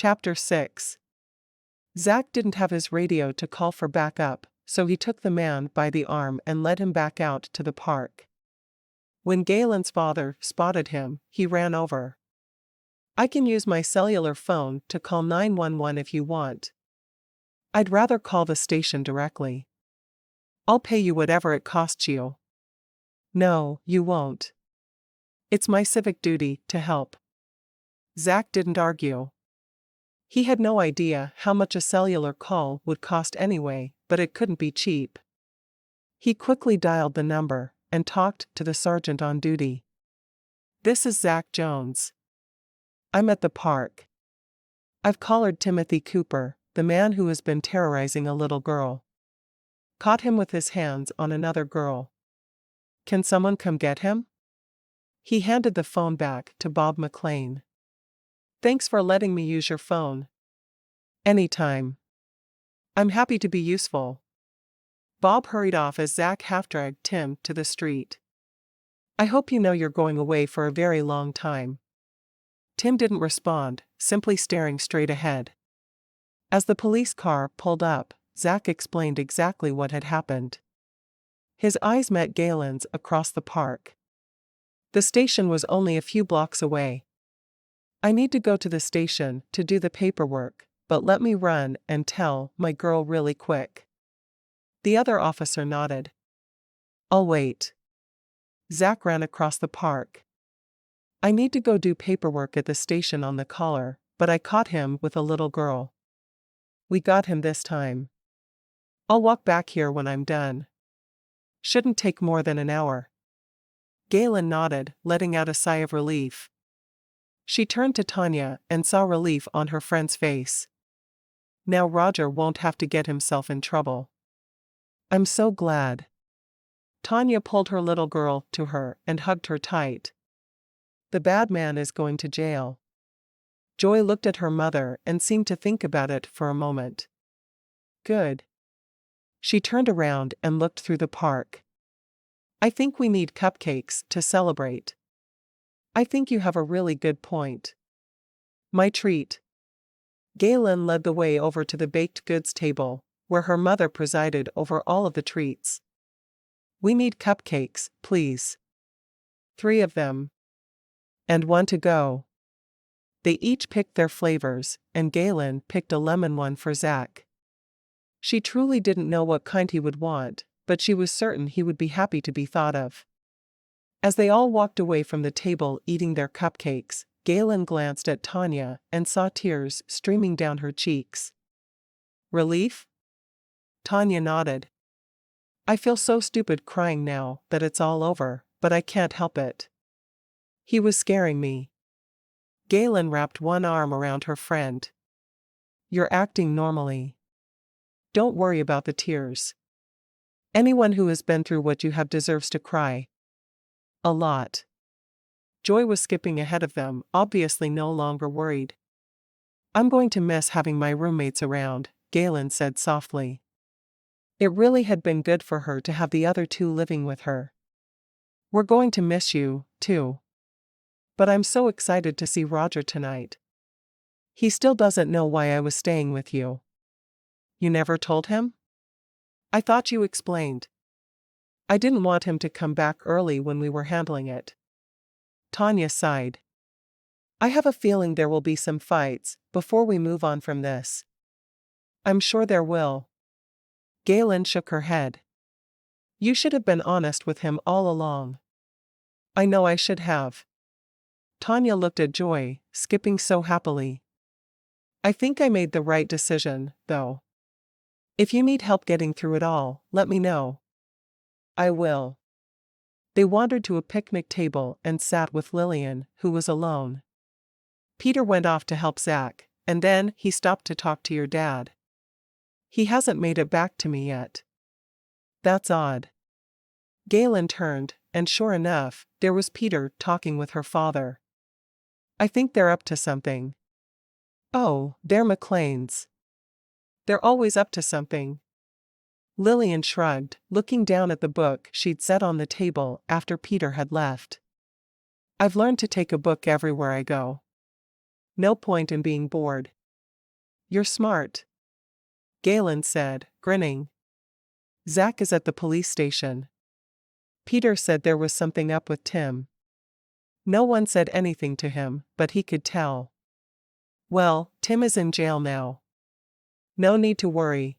Chapter 6. Zach didn't have his radio to call for backup, so he took the man by the arm and led him back out to the park. When Gaylyn's father spotted him, he ran over. "I can use my cellular phone to call 911 if you want. I'd rather call the station directly. I'll pay you whatever it costs you." "No, you won't. It's my civic duty to help." Zach didn't argue. He had no idea how much a cellular call would cost anyway, but it couldn't be cheap. He quickly dialed the number and talked to the sergeant on duty. "This is Zach Jones. I'm at the park. I've collared Timothy Cooper, the man who has been terrorizing a little girl. Caught him with his hands on another girl. Can someone come get him?" He handed the phone back to Bob McClain. "Thanks for letting me use your phone." "Anytime. I'm happy to be useful." Bob hurried off as Zach half-dragged Tim to the street. "I hope you know you're going away for a very long time." Tim didn't respond, simply staring straight ahead. As the police car pulled up, Zach explained exactly what had happened. His eyes met Gaylyn's across the park. The station was only a few blocks away. "I need to go to the station to do the paperwork, but let me run and tell my girl really quick." The other officer nodded. "I'll wait." Zach ran across the park. "I need to go do paperwork at the station on the caller, but I caught him with a little girl. We got him this time. I'll walk back here when I'm done. Shouldn't take more than an hour." Gaylyn nodded, letting out a sigh of relief. She turned to Tanya and saw relief on her friend's face. Now Roger won't have to get himself in trouble. "I'm so glad." Tanya pulled her little girl to her and hugged her tight. "The bad man is going to jail." Joy looked at her mother and seemed to think about it for a moment. "Good." She turned around and looked through the park. "I think we need cupcakes to celebrate." "I think you have a really good point." "My treat." Gaylyn led the way over to the baked goods table, where her mother presided over all of the treats. "We need cupcakes, please. 3 of them. And 1 to go." They each picked their flavors, and Gaylyn picked a lemon one for Zach. She truly didn't know what kind he would want, but she was certain he would be happy to be thought of. As they all walked away from the table eating their cupcakes, Gaylyn glanced at Tanya and saw tears streaming down her cheeks. "Relief?" Tanya nodded. "I feel so stupid crying now that it's all over, but I can't help it. He was scaring me." Gaylyn wrapped one arm around her friend. "You're acting normally. Don't worry about the tears. Anyone who has been through what you have deserves to cry. A lot." Joy was skipping ahead of them, obviously no longer worried. "I'm going to miss having my roommates around," Gaylyn said softly. It really had been good for her to have the other 2 living with her. "We're going to miss you, too. But I'm so excited to see Roger tonight. He still doesn't know why I was staying with you." "You never told him?" "I thought you explained. I didn't want him to come back early when we were handling it." Tanya sighed. "I have a feeling there will be some fights before we move on from this." "I'm sure there will." Gaylyn shook her head. "You should have been honest with him all along." "I know I should have." Tanya looked at Joy, skipping so happily. "I think I made the right decision, though. If you need help getting through it all, let me know." "I will." They wandered to a picnic table and sat with Lillian, who was alone. "Peter went off to help Zach, and then he stopped to talk to your dad. He hasn't made it back to me yet." "That's odd." Gaylyn turned, and sure enough, there was Peter talking with her father. "I think they're up to something." "Oh, they're McClains. They're always up to something." Lillian shrugged, looking down at the book she'd set on the table after Peter had left. "I've learned to take a book everywhere I go. No point in being bored." You're smart, Gaylynn said, grinning. Zach is at the police station. Peter said there was something up with Tim. No one said anything to him, but he could tell. Well, Tim is in jail now. No need to worry.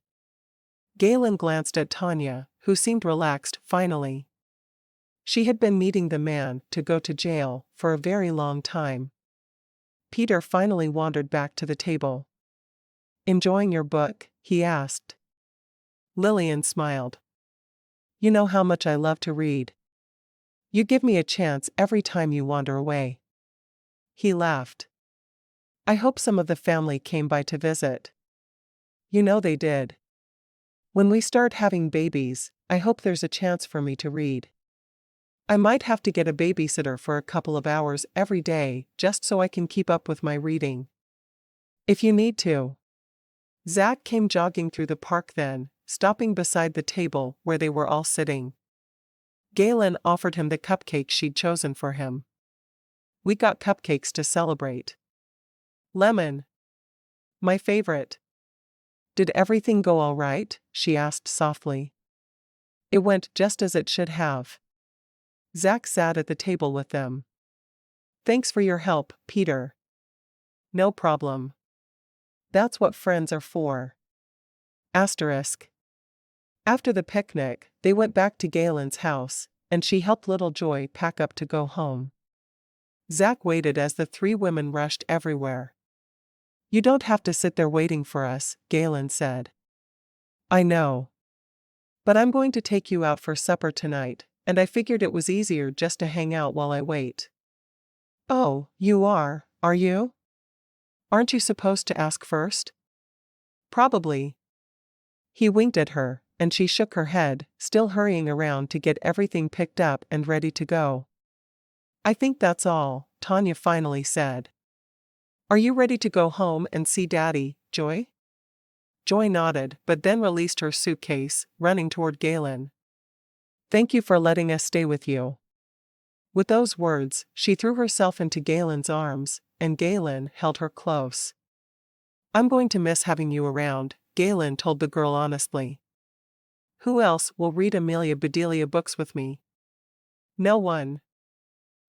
Gaylynn glanced at Tanya, who seemed relaxed finally. She had been needing the man to go to jail for a very long time. Peter finally wandered back to the table. Enjoying your book? He asked. Lillian smiled. You know how much I love to read. You give me a chance every time you wander away. He laughed. I hope some of the family came by to visit. You know they did. When we start having babies, I hope there's a chance for me to read. I might have to get a babysitter for a couple of hours every day just so I can keep up with my reading. If you need to. Zach came jogging through the park then, stopping beside the table where they were all sitting. Gaylynn offered him the cupcake she'd chosen for him. We got cupcakes to celebrate. Lemon. My favorite. Did everything go all right? She asked softly. It went just as it should have. Zach sat at the table with them. Thanks for your help, Peter. No problem. That's what friends are for. Asterisk. After the picnic, they went back to Gaylynn's house, and she helped little Joy pack up to go home. Zach waited as the three women rushed everywhere. You don't have to sit there waiting for us, Gaylynn said. I know. But I'm going to take you out for supper tonight, and I figured it was easier just to hang out while I wait. Oh, you are you? Aren't you supposed to ask first? Probably. He winked at her, and she shook her head, still hurrying around to get everything picked up and ready to go. I think that's all, Tanya finally said. Are you ready to go home and see Daddy, Joy? Joy nodded, but then released her suitcase, running toward Gaylynn. Thank you for letting us stay with you. With those words, she threw herself into Gaylynn's arms, and Gaylynn held her close. I'm going to miss having you around, Gaylynn told the girl honestly. Who else will read Amelia Bedelia books with me? No one.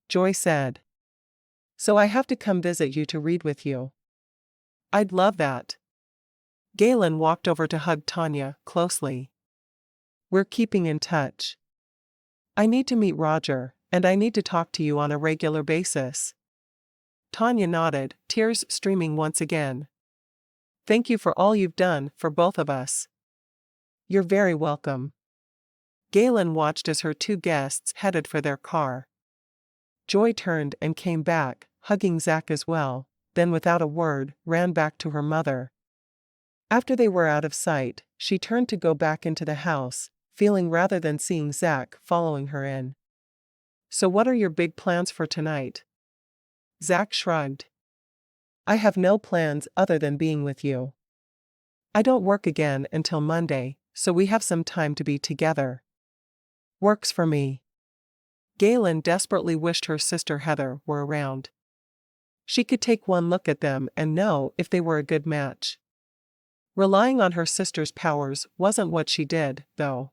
Joy said. So I have to come visit you to read with you. I'd love that. Gaylynn walked over to hug Tanya closely. We're keeping in touch. I need to meet Roger, and I need to talk to you on a regular basis. Tanya nodded, tears streaming once again. Thank you for all you've done for both of us. You're very welcome. Gaylynn watched as her two guests headed for their car. Joy turned and came back, hugging Zach as well, then without a word, ran back to her mother. After they were out of sight, she turned to go back into the house, feeling rather than seeing Zach following her in. So what are your big plans for tonight? Zach shrugged. I have no plans other than being with you. I don't work again until Monday, so we have some time to be together. Works for me. Gaylynn desperately wished her sister Heather were around. She could take one look at them and know if they were a good match. Relying on her sister's powers wasn't what she did, though.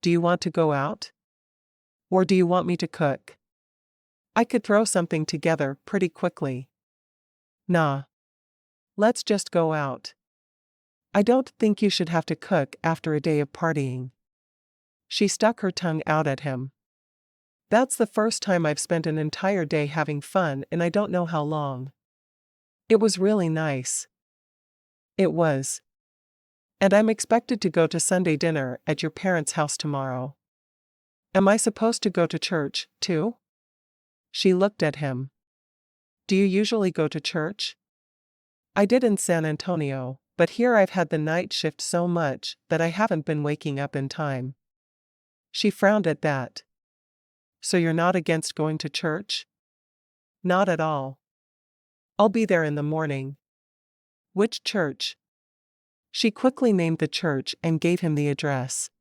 Do you want to go out? Or do you want me to cook? I could throw something together pretty quickly. Nah. Let's just go out. I don't think you should have to cook after a day of partying. She stuck her tongue out at him. That's the first time I've spent an entire day having fun in I don't know how long. It was really nice. It was. And I'm expected to go to Sunday dinner at your parents' house tomorrow. Am I supposed to go to church, too? She looked at him. Do you usually go to church? I did in San Antonio, but here I've had the night shift so much that I haven't been waking up in time. She frowned at that. So you're not against going to church? Not at all. I'll be there in the morning. Which church? She quickly named the church and gave him the address.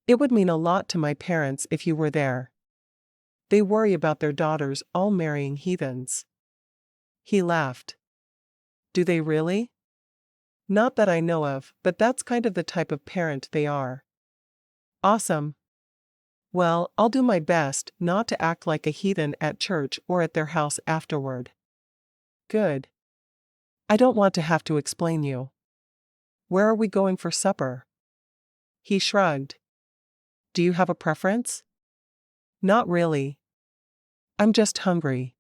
It would mean a lot to my parents if you were there. They worry about their daughters all marrying heathens. He laughed. Do they really? Not that I know of, but that's kind of the type of parent they are. Awesome. Well, I'll do my best not to act like a heathen at church or at their house afterward. Good. I don't want to have to explain you. Where are we going for supper? He shrugged. Do you have a preference? Not really. I'm just hungry.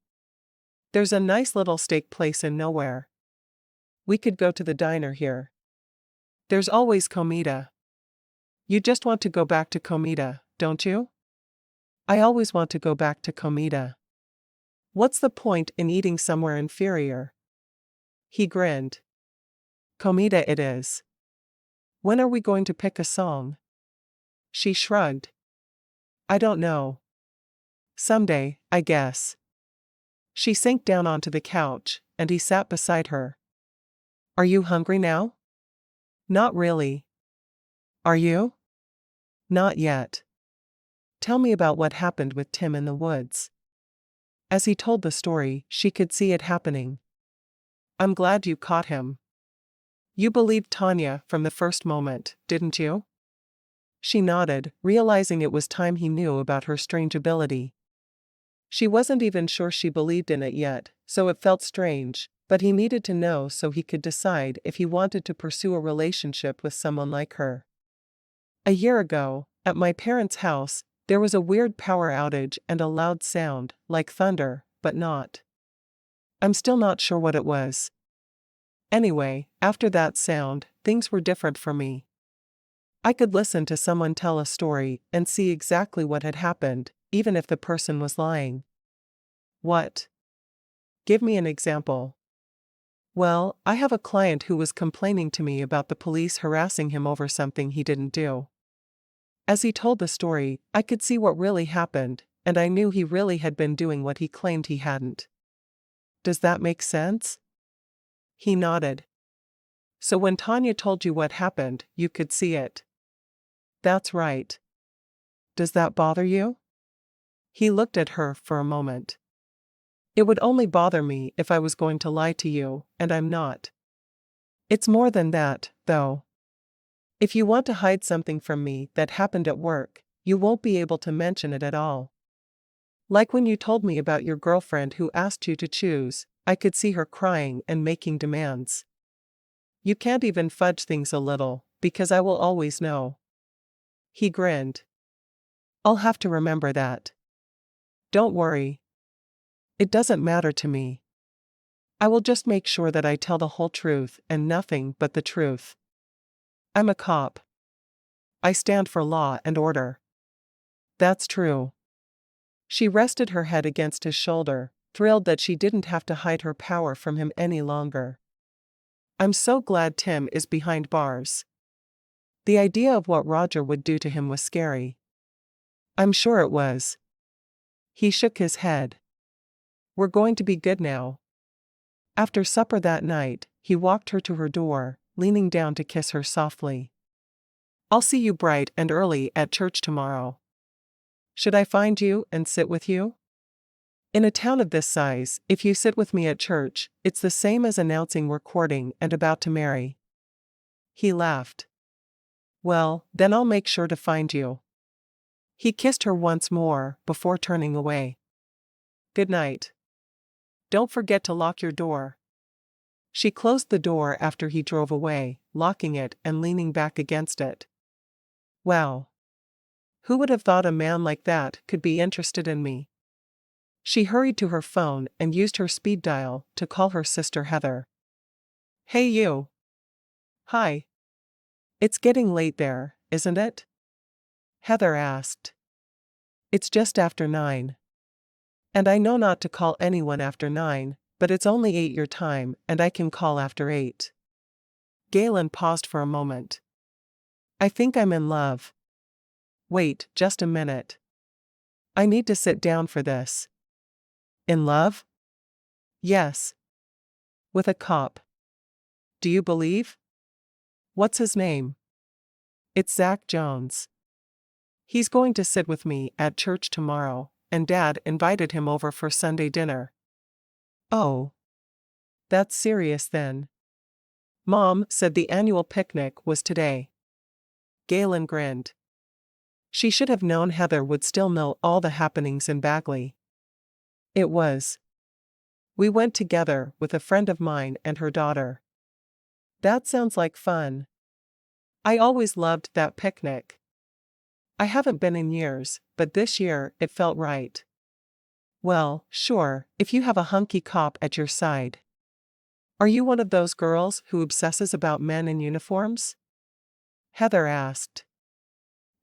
There's a nice little steak place in nowhere. We could go to the diner here. There's always comida. You just want to go back to comida, don't you? I always want to go back to comida. What's the point in eating somewhere inferior? He grinned. Comida it is. When are we going to pick a song? She shrugged. I don't know. Someday, I guess. She sank down onto the couch, and he sat beside her. Are you hungry now? Not really. Are you? Not yet. Tell me about what happened with Tim in the woods. As he told the story, she could see it happening. I'm glad you caught him. You believed Tanya from the first moment, didn't you? She nodded, realizing it was time he knew about her strange ability. She wasn't even sure she believed in it yet, so it felt strange, but he needed to know so he could decide if he wanted to pursue a relationship with someone like her. A year ago, at my parents' house, there was a weird power outage and a loud sound, like thunder, but not. I'm still not sure what it was. Anyway, after that sound, things were different for me. I could listen to someone tell a story and see exactly what had happened, even if the person was lying. What? Give me an example. Well, I have a client who was complaining to me about the police harassing him over something he didn't do. As he told the story, I could see what really happened, and I knew he really had been doing what he claimed he hadn't. Does that make sense? He nodded. So when Tanya told you what happened, you could see it. That's right. Does that bother you? He looked at her for a moment. It would only bother me if I was going to lie to you, and I'm not. It's more than that, though. If you want to hide something from me that happened at work, you won't be able to mention it at all. Like when you told me about your girlfriend who asked you to choose, I could see her crying and making demands. You can't even fudge things a little, because I will always know. He grinned. I'll have to remember that. Don't worry. It doesn't matter to me. I will just make sure that I tell the whole truth and nothing but the truth. I'm a cop. I stand for law and order. That's true. She rested her head against his shoulder, thrilled that she didn't have to hide her power from him any longer. I'm so glad Tim is behind bars. The idea of what Roger would do to him was scary. I'm sure it was. He shook his head. We're going to be good now. After supper that night, he walked her to her door, leaning down to kiss her softly. I'll see you bright and early at church tomorrow. Should I find you and sit with you? In a town of this size, if you sit with me at church, it's the same as announcing we're courting and about to marry. He laughed. Well, then I'll make sure to find you. He kissed her once more before turning away. Good night. Don't forget to lock your door. She closed the door after he drove away, locking it and leaning back against it. Wow. Who would have thought a man like that could be interested in me? She hurried to her phone and used her speed dial to call her sister Heather. Hey you. Hi. It's getting late there, isn't it? Heather asked. It's just after 9. And I know not to call anyone after 9, but it's only 8 your time and I can call after 8. Gaylynn paused for a moment. I think I'm in love. Wait, just a minute. I need to sit down for this. In love? Yes. With a cop. Do you believe? What's his name? It's Zach Jones. He's going to sit with me at church tomorrow, and Dad invited him over for Sunday dinner. Oh. That's serious then. Mom said the annual picnic was today. Gaylynn grinned. She should have known Heather would still know all the happenings in Bagley. It was. We went together with a friend of mine and her daughter. That sounds like fun. I always loved that picnic. I haven't been in years, but this year it felt right. Well, sure, if you have a hunky cop at your side. Are you one of those girls who obsesses about men in uniforms? Heather asked.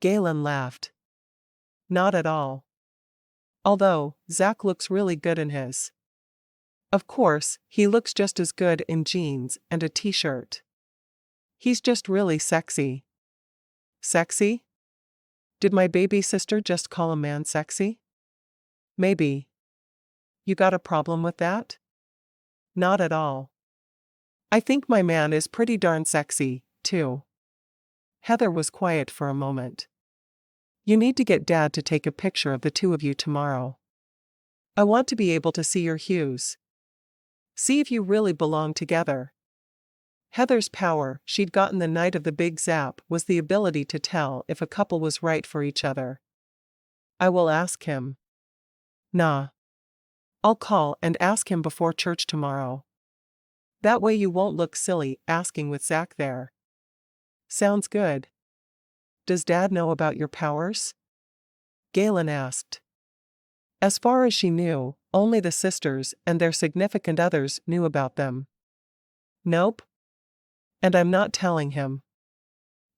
Gaylynn laughed. Not at all. Although, Zach looks really good in his. Of course, he looks just as good in jeans and a t-shirt. He's just really sexy. Sexy? Did my baby sister just call a man sexy? Maybe. You got a problem with that? Not at all. I think my man is pretty darn sexy, too. Heather was quiet for a moment. You need to get Dad to take a picture of the two of you tomorrow. I want to be able to see your hues. See if you really belong together. Heather's power she'd gotten the night of the big zap was the ability to tell if a couple was right for each other. I will ask him. Nah. I'll call and ask him before church tomorrow. That way you won't look silly asking with Zach there. Sounds good. Does Dad know about your powers? Gaylynn asked. As far as she knew, only the sisters and their significant others knew about them. Nope. And I'm not telling him.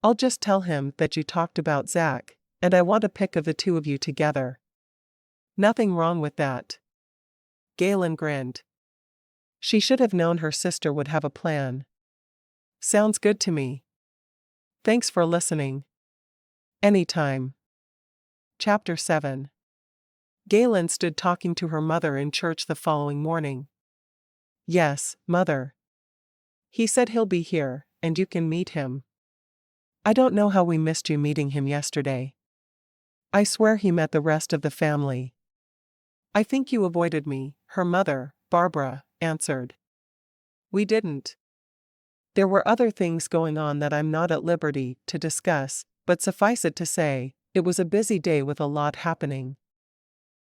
I'll just tell him that you talked about Zach, and I want a pic of the two of you together. Nothing wrong with that. Gaylynn grinned. She should have known her sister would have a plan. Sounds good to me. Thanks for listening. Anytime. Chapter 7. Gaylynn stood talking to her mother in church the following morning. Yes, Mother. He said he'll be here, and you can meet him. I don't know how we missed you meeting him yesterday. I swear he met the rest of the family. I think you avoided me, her mother, Barbara, answered. We didn't. There were other things going on that I'm not at liberty to discuss, but suffice it to say, it was a busy day with a lot happening.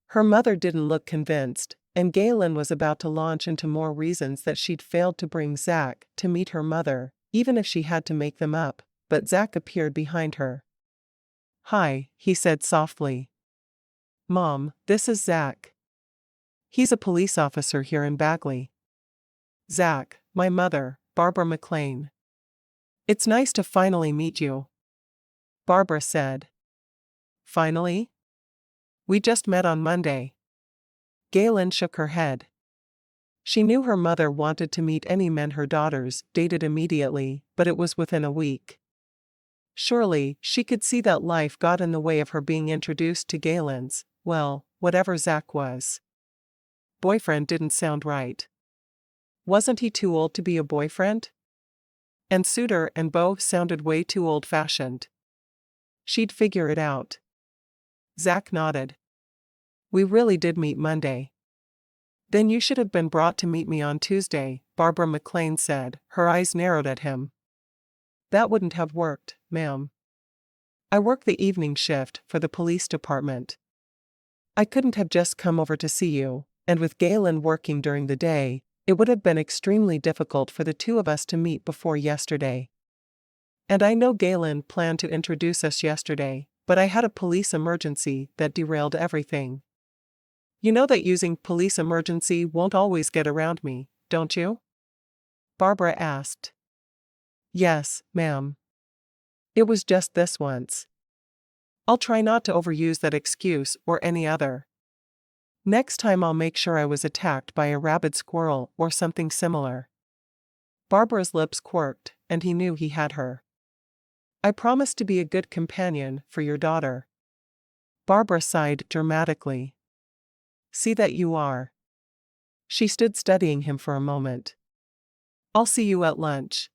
Her mother didn't look convinced, and Gaylynn was about to launch into more reasons that she'd failed to bring Zach to meet her mother, even if she had to make them up, but Zach appeared behind her. Hi, he said softly. Mom, this is Zach. He's a police officer here in Bagley. Zach, my mother, Barbara McClain. It's nice to finally meet you. Barbara said. Finally? We just met on Monday. Gaylynn shook her head. She knew her mother wanted to meet any men her daughters dated immediately, but it was within a week. Surely, she could see that life got in the way of her being introduced to Gaylynn's, well, whatever Zach was. Boyfriend didn't sound right. Wasn't he too old to be a boyfriend? And suitor and beau sounded way too old-fashioned. She'd figure it out. Zach nodded. We really did meet Monday. Then you should have been brought to meet me on Tuesday, Barbara McClain said, her eyes narrowed at him. That wouldn't have worked, ma'am. I work the evening shift for the police department. I couldn't have just come over to see you, and with Gaylynn working during the day, it would have been extremely difficult for the two of us to meet before yesterday. And I know Gaylynn planned to introduce us yesterday, but I had a police emergency that derailed everything. You know that using police emergency won't always get around me, don't you? Barbara asked. Yes, ma'am. It was just this once. I'll try not to overuse that excuse or any other. Next time I'll make sure I was attacked by a rabid squirrel or something similar. Barbara's lips quirked, and he knew he had her. I promise to be a good companion for your daughter. Barbara sighed dramatically. See that you are. She stood studying him for a moment. I'll see you at lunch.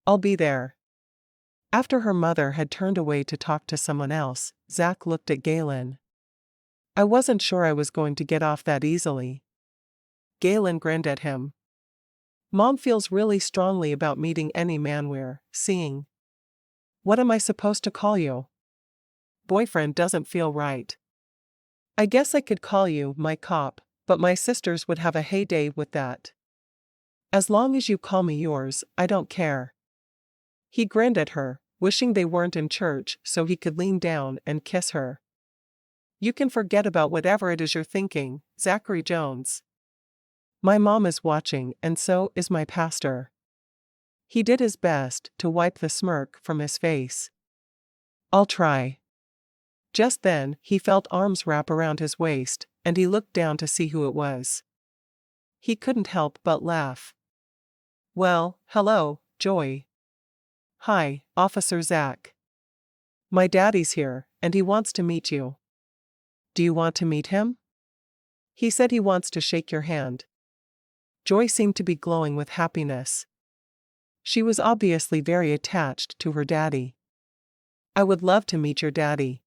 I'll be there. After her mother had turned away to talk to someone else, Zach looked at Gaylynn. I wasn't sure I was going to get off that easily. Gaylynn grinned at him. Mom feels really strongly about meeting any man we're seeing. What am I supposed to call you? Boyfriend doesn't feel right. I guess I could call you my cop, but my sisters would have a heyday with that. As long as you call me yours, I don't care. He grinned at her, wishing they weren't in church so he could lean down and kiss her. You can forget about whatever it is you're thinking, Zachary Jones. My mom is watching and so is my pastor. He did his best to wipe the smirk from his face. I'll try. Just then, he felt arms wrap around his waist, and he looked down to see who it was. He couldn't help but laugh. Well, hello, Joy. Hi, Officer Zach. My daddy's here, and he wants to meet you. Do you want to meet him? He said he wants to shake your hand. Joy seemed to be glowing with happiness. She was obviously very attached to her daddy. I would love to meet your daddy.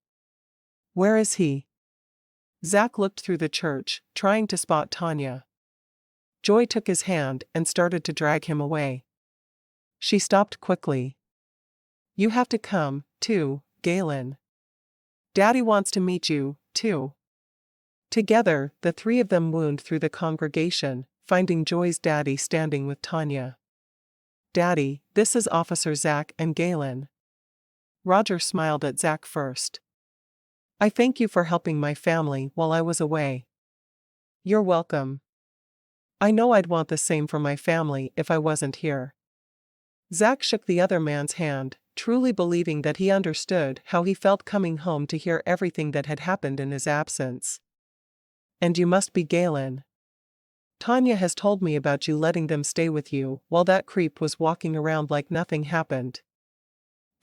Where is he? Zach looked through the church, trying to spot Tanya. Joy took his hand and started to drag him away. She stopped quickly. You have to come, too, Gaylynn. Daddy wants to meet you, too. Together, the three of them wound through the congregation, finding Joy's daddy standing with Tanya. Daddy, this is Officer Zach and Gaylynn. Roger smiled at Zach first. I thank you for helping my family while I was away. You're welcome. I know I'd want the same for my family if I wasn't here. Zach shook the other man's hand, truly believing that he understood how he felt coming home to hear everything that had happened in his absence. And you must be Gaylynn. Tanya has told me about you letting them stay with you while that creep was walking around like nothing happened.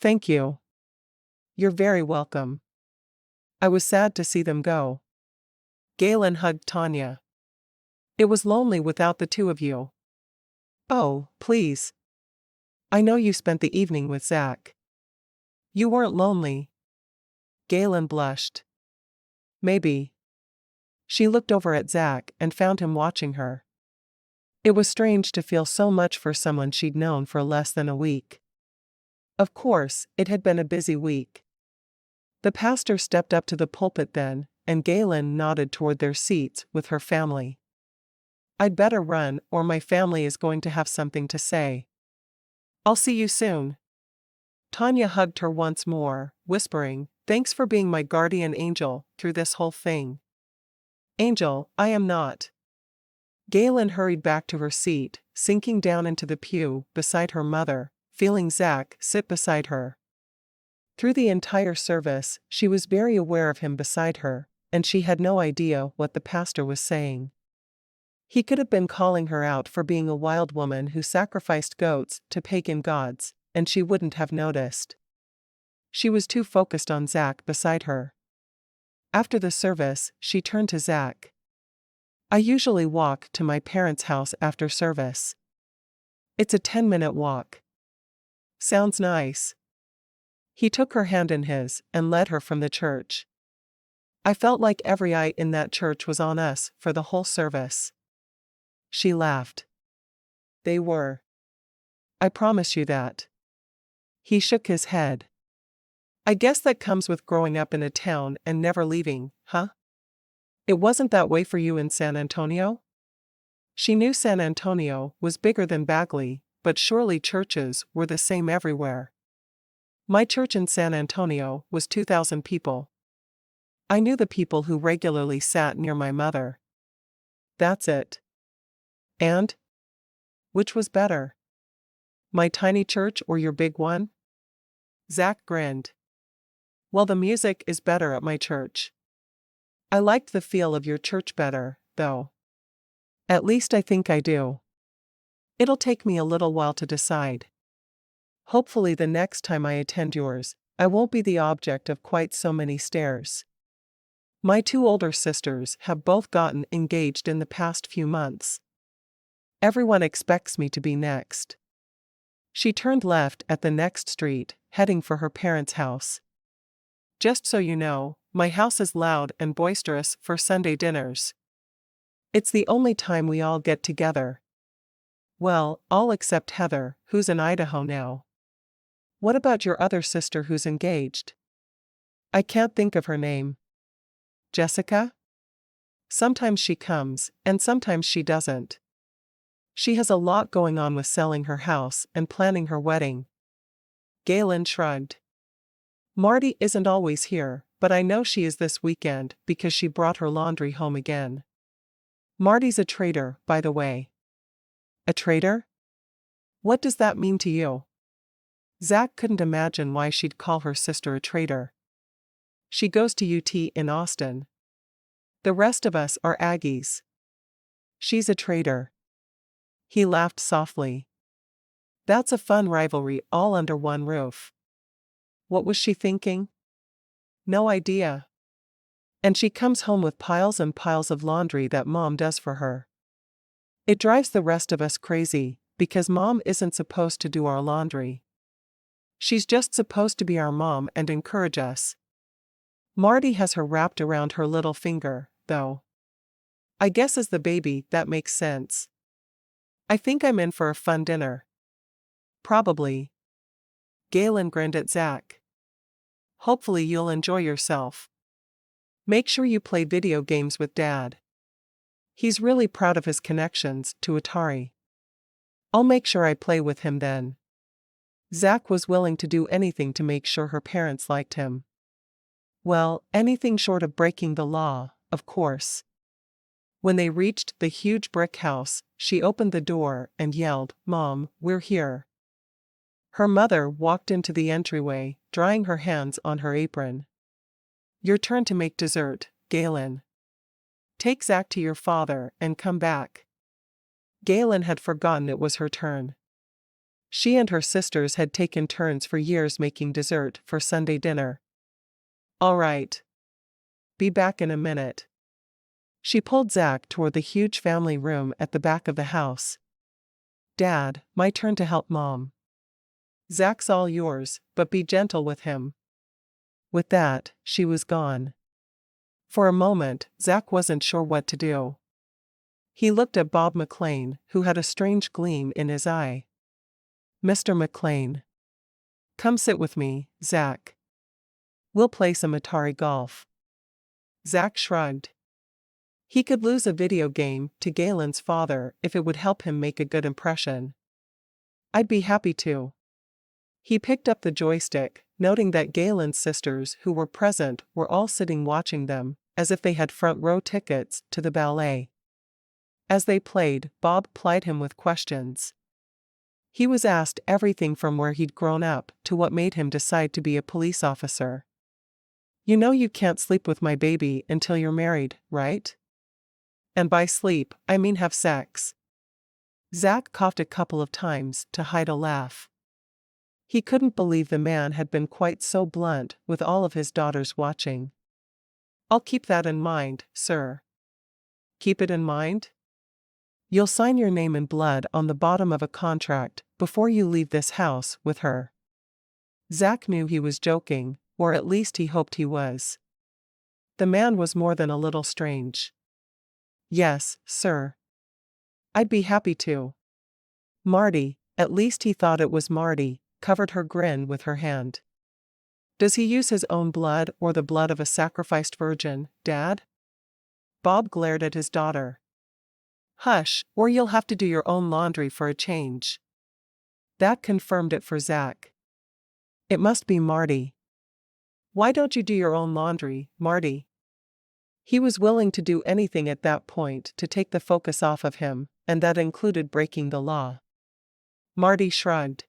Thank you. You're very welcome. I was sad to see them go. Gaylynn hugged Tanya. It was lonely without the two of you. Oh, please. I know you spent the evening with Zach. You weren't lonely. Gaylynn blushed. Maybe. She looked over at Zach and found him watching her. It was strange to feel so much for someone she'd known for less than a week. Of course, it had been a busy week. The pastor stepped up to the pulpit then, and Gaylynn nodded toward their seats with her family. I'd better run or my family is going to have something to say. I'll see you soon. Tanya hugged her once more, whispering, Thanks for being my guardian angel through this whole thing. Angel, I am not. Gaylynn hurried back to her seat, sinking down into the pew beside her mother, feeling Zach sit beside her. Through the entire service, she was very aware of him beside her, and she had no idea what the pastor was saying. He could have been calling her out for being a wild woman who sacrificed goats to pagan gods, and she wouldn't have noticed. She was too focused on Zach beside her. After the service, she turned to Zach. I usually walk to my parents' house after service. It's a 10-minute walk. Sounds nice. He took her hand in his and led her from the church. I felt like every eye in that church was on us for the whole service. She laughed. They were. I promise you that. He shook his head. I guess that comes with growing up in a town and never leaving, huh? It wasn't that way for you in San Antonio? She knew San Antonio was bigger than Bagley, but surely churches were the same everywhere. My church in San Antonio was 2,000 people. I knew the people who regularly sat near my mother. That's it. And? Which was better? My tiny church or your big one? Zach grinned. Well, the music is better at my church. I liked the feel of your church better, though. At least I think I do. It'll take me a little while to decide. Hopefully the next time I attend yours, I won't be the object of quite so many stares. My two older sisters have both gotten engaged in the past few months. Everyone expects me to be next. She turned left at the next street, heading for her parents' house. Just so you know, my house is loud and boisterous for Sunday dinners. It's the only time we all get together. Well, all except Heather, who's in Idaho now. What about your other sister who's engaged? I can't think of her name. Jessica? Sometimes she comes, and sometimes she doesn't. She has a lot going on with selling her house and planning her wedding. Gaylynn shrugged. Marty isn't always here, but I know she is this weekend because she brought her laundry home again. Marty's a traitor, by the way. A traitor? What does that mean to you? Zach couldn't imagine why she'd call her sister a traitor. She goes to UT in Austin. The rest of us are Aggies. She's a traitor. He laughed softly. That's a fun rivalry all under one roof. What was she thinking? No idea. And she comes home with piles and piles of laundry that Mom does for her. It drives the rest of us crazy, because Mom isn't supposed to do our laundry. She's just supposed to be our mom and encourage us. Marty has her wrapped around her little finger, though. I guess as the baby, that makes sense. I think I'm in for a fun dinner. Probably. Gaylynn grinned at Zach. Hopefully you'll enjoy yourself. Make sure you play video games with Dad. He's really proud of his connections to Atari. I'll make sure I play with him then. Zach was willing to do anything to make sure her parents liked him. Well, anything short of breaking the law, of course. When they reached the huge brick house, she opened the door and yelled, "Mom, we're here." Her mother walked into the entryway, drying her hands on her apron. Your turn to make dessert, Gaylynn. Take Zach to your father and come back. Gaylynn had forgotten it was her turn. She and her sisters had taken turns for years making dessert for Sunday dinner. All right. Be back in a minute. She pulled Zach toward the huge family room at the back of the house. Dad, my turn to help Mom. Zach's all yours, but be gentle with him. With that, she was gone. For a moment, Zach wasn't sure what to do. He looked at Bob McClain, who had a strange gleam in his eye. Mr. McClain. Come sit with me, Zach. We'll play some Atari golf. Zach shrugged. He could lose a video game to Gaylynn's father if it would help him make a good impression. I'd be happy to. He picked up the joystick, noting that Gaylyn's sisters who were present were all sitting watching them, as if they had front-row tickets to the ballet. As they played, Bob plied him with questions. He was asked everything from where he'd grown up to what made him decide to be a police officer. You know you can't sleep with my baby until you're married, right? And by sleep, I mean have sex. Zach coughed a couple of times to hide a laugh. He couldn't believe the man had been quite so blunt with all of his daughters watching. I'll keep that in mind, sir. Keep it in mind? You'll sign your name in blood on the bottom of a contract before you leave this house with her. Zach knew he was joking, or at least he hoped he was. The man was more than a little strange. Yes, sir. I'd be happy to. Marty, at least he thought it was Marty, covered her grin with her hand. Does he use his own blood or the blood of a sacrificed virgin, Dad? Bob glared at his daughter. Hush, or you'll have to do your own laundry for a change. That confirmed it for Zach. It must be Marty. Why don't you do your own laundry, Marty? He was willing to do anything at that point to take the focus off of him, and that included breaking the law. Marty shrugged.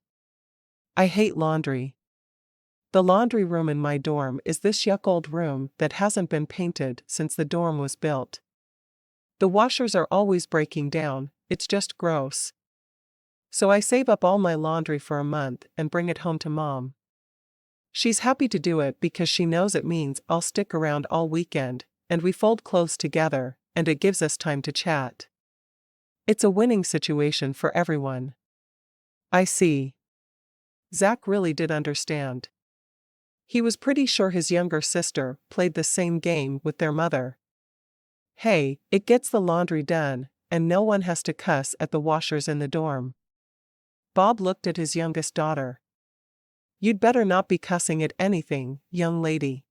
I hate laundry. The laundry room in my dorm is this yuck old room that hasn't been painted since the dorm was built. The washers are always breaking down, it's just gross. So I save up all my laundry for a month and bring it home to Mom. She's happy to do it because she knows it means I'll stick around all weekend, and we fold clothes together, and it gives us time to chat. It's a winning situation for everyone. I see. Zach really did understand. He was pretty sure his younger sister played the same game with their mother. Hey, it gets the laundry done, and no one has to cuss at the washers in the dorm. Bob looked at his youngest daughter. You'd better not be cussing at anything, young lady.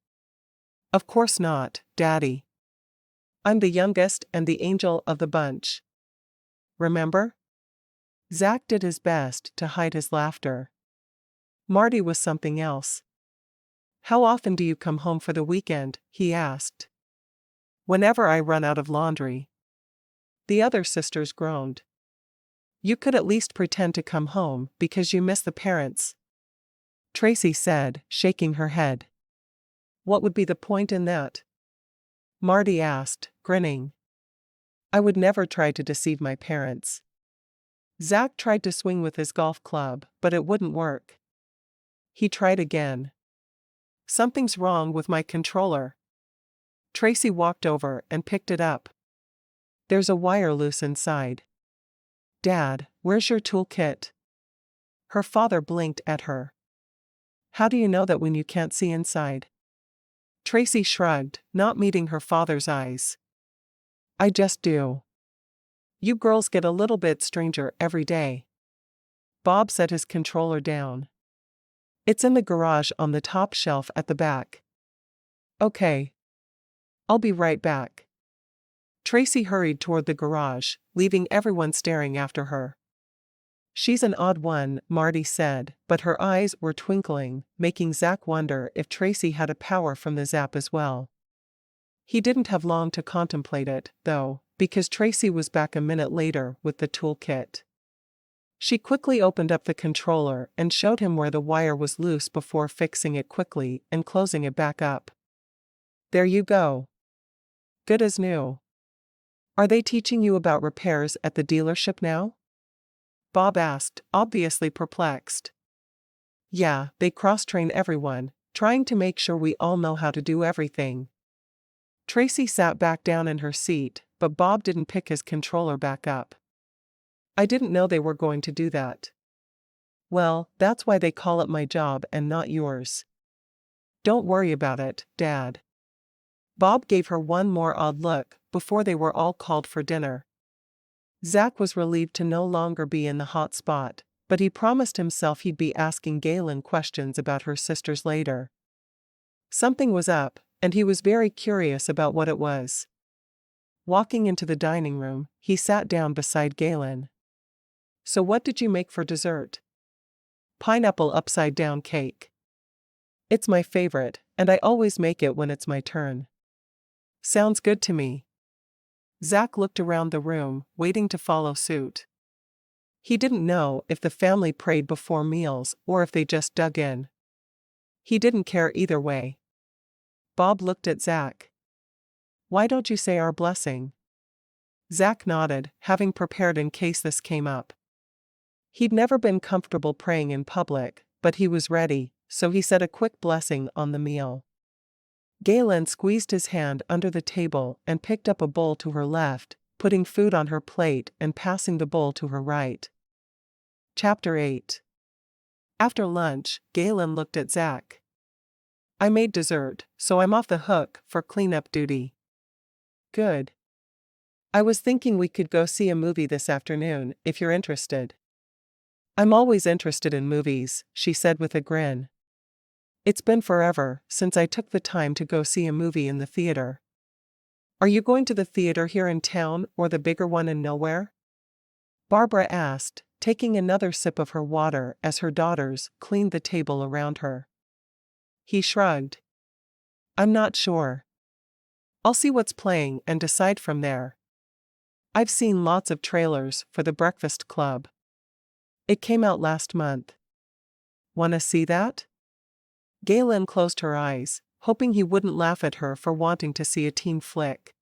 Of course not, Daddy. I'm the youngest and the angel of the bunch. Remember? Zach did his best to hide his laughter. Marty was something else. How often do you come home for the weekend? He asked. Whenever I run out of laundry. The other sisters groaned. You could at least pretend to come home because you miss the parents, Tracy said, shaking her head. What would be the point in that? Marty asked, grinning. I would never try to deceive my parents. Zach tried to swing with his golf club, but it wouldn't work. He tried again. Something's wrong with my controller. Tracy walked over and picked it up. There's a wire loose inside. Dad, where's your toolkit? Her father blinked at her. How do you know that when you can't see inside? Tracy shrugged, not meeting her father's eyes. I just do. You girls get a little bit stranger every day. Bob set his controller down. It's in the garage on the top shelf at the back. Okay. I'll be right back. Tracy hurried toward the garage, leaving everyone staring after her. She's an odd one, Marty said, but her eyes were twinkling, making Zach wonder if Tracy had a power from the zap as well. He didn't have long to contemplate it, though, because Tracy was back a minute later with the toolkit. She quickly opened up the controller and showed him where the wire was loose before fixing it quickly and closing it back up. There you go. Good as new. Are they teaching you about repairs at the dealership now? Bob asked, obviously perplexed. Yeah, they cross-train everyone, trying to make sure we all know how to do everything. Tracy sat back down in her seat, but Bob didn't pick his controller back up. I didn't know they were going to do that. Well, that's why they call it my job and not yours. Don't worry about it, Dad. Bob gave her one more odd look before they were all called for dinner. Zach was relieved to no longer be in the hot spot, but he promised himself he'd be asking Gaylynn questions about her sisters later. Something was up, and he was very curious about what it was. Walking into the dining room, he sat down beside Gaylynn. So what did you make for dessert? Pineapple upside-down cake. It's my favorite, and I always make it when it's my turn. Sounds good to me. Zach looked around the room, waiting to follow suit. He didn't know if the family prayed before meals or if they just dug in. He didn't care either way. Bob looked at Zach. Why don't you say our blessing? Zach nodded, having prepared in case this came up. He'd never been comfortable praying in public, but he was ready, so he said a quick blessing on the meal. Gaylynn squeezed his hand under the table and picked up a bowl to her left, putting food on her plate and passing the bowl to her right. Chapter 8. After lunch, Gaylynn looked at Zach. I made dessert, so I'm off the hook for cleanup duty. Good. I was thinking we could go see a movie this afternoon, if you're interested. I'm always interested in movies, she said with a grin. It's been forever since I took the time to go see a movie in the theater. Are you going to the theater here in town or the bigger one in nowhere? Barbara asked, taking another sip of her water as her daughters cleaned the table around her. He shrugged. I'm not sure. I'll see what's playing and decide from there. I've seen lots of trailers for The Breakfast Club. It came out last month. Wanna see that? Gaylynn closed her eyes, hoping he wouldn't laugh at her for wanting to see a teen flick.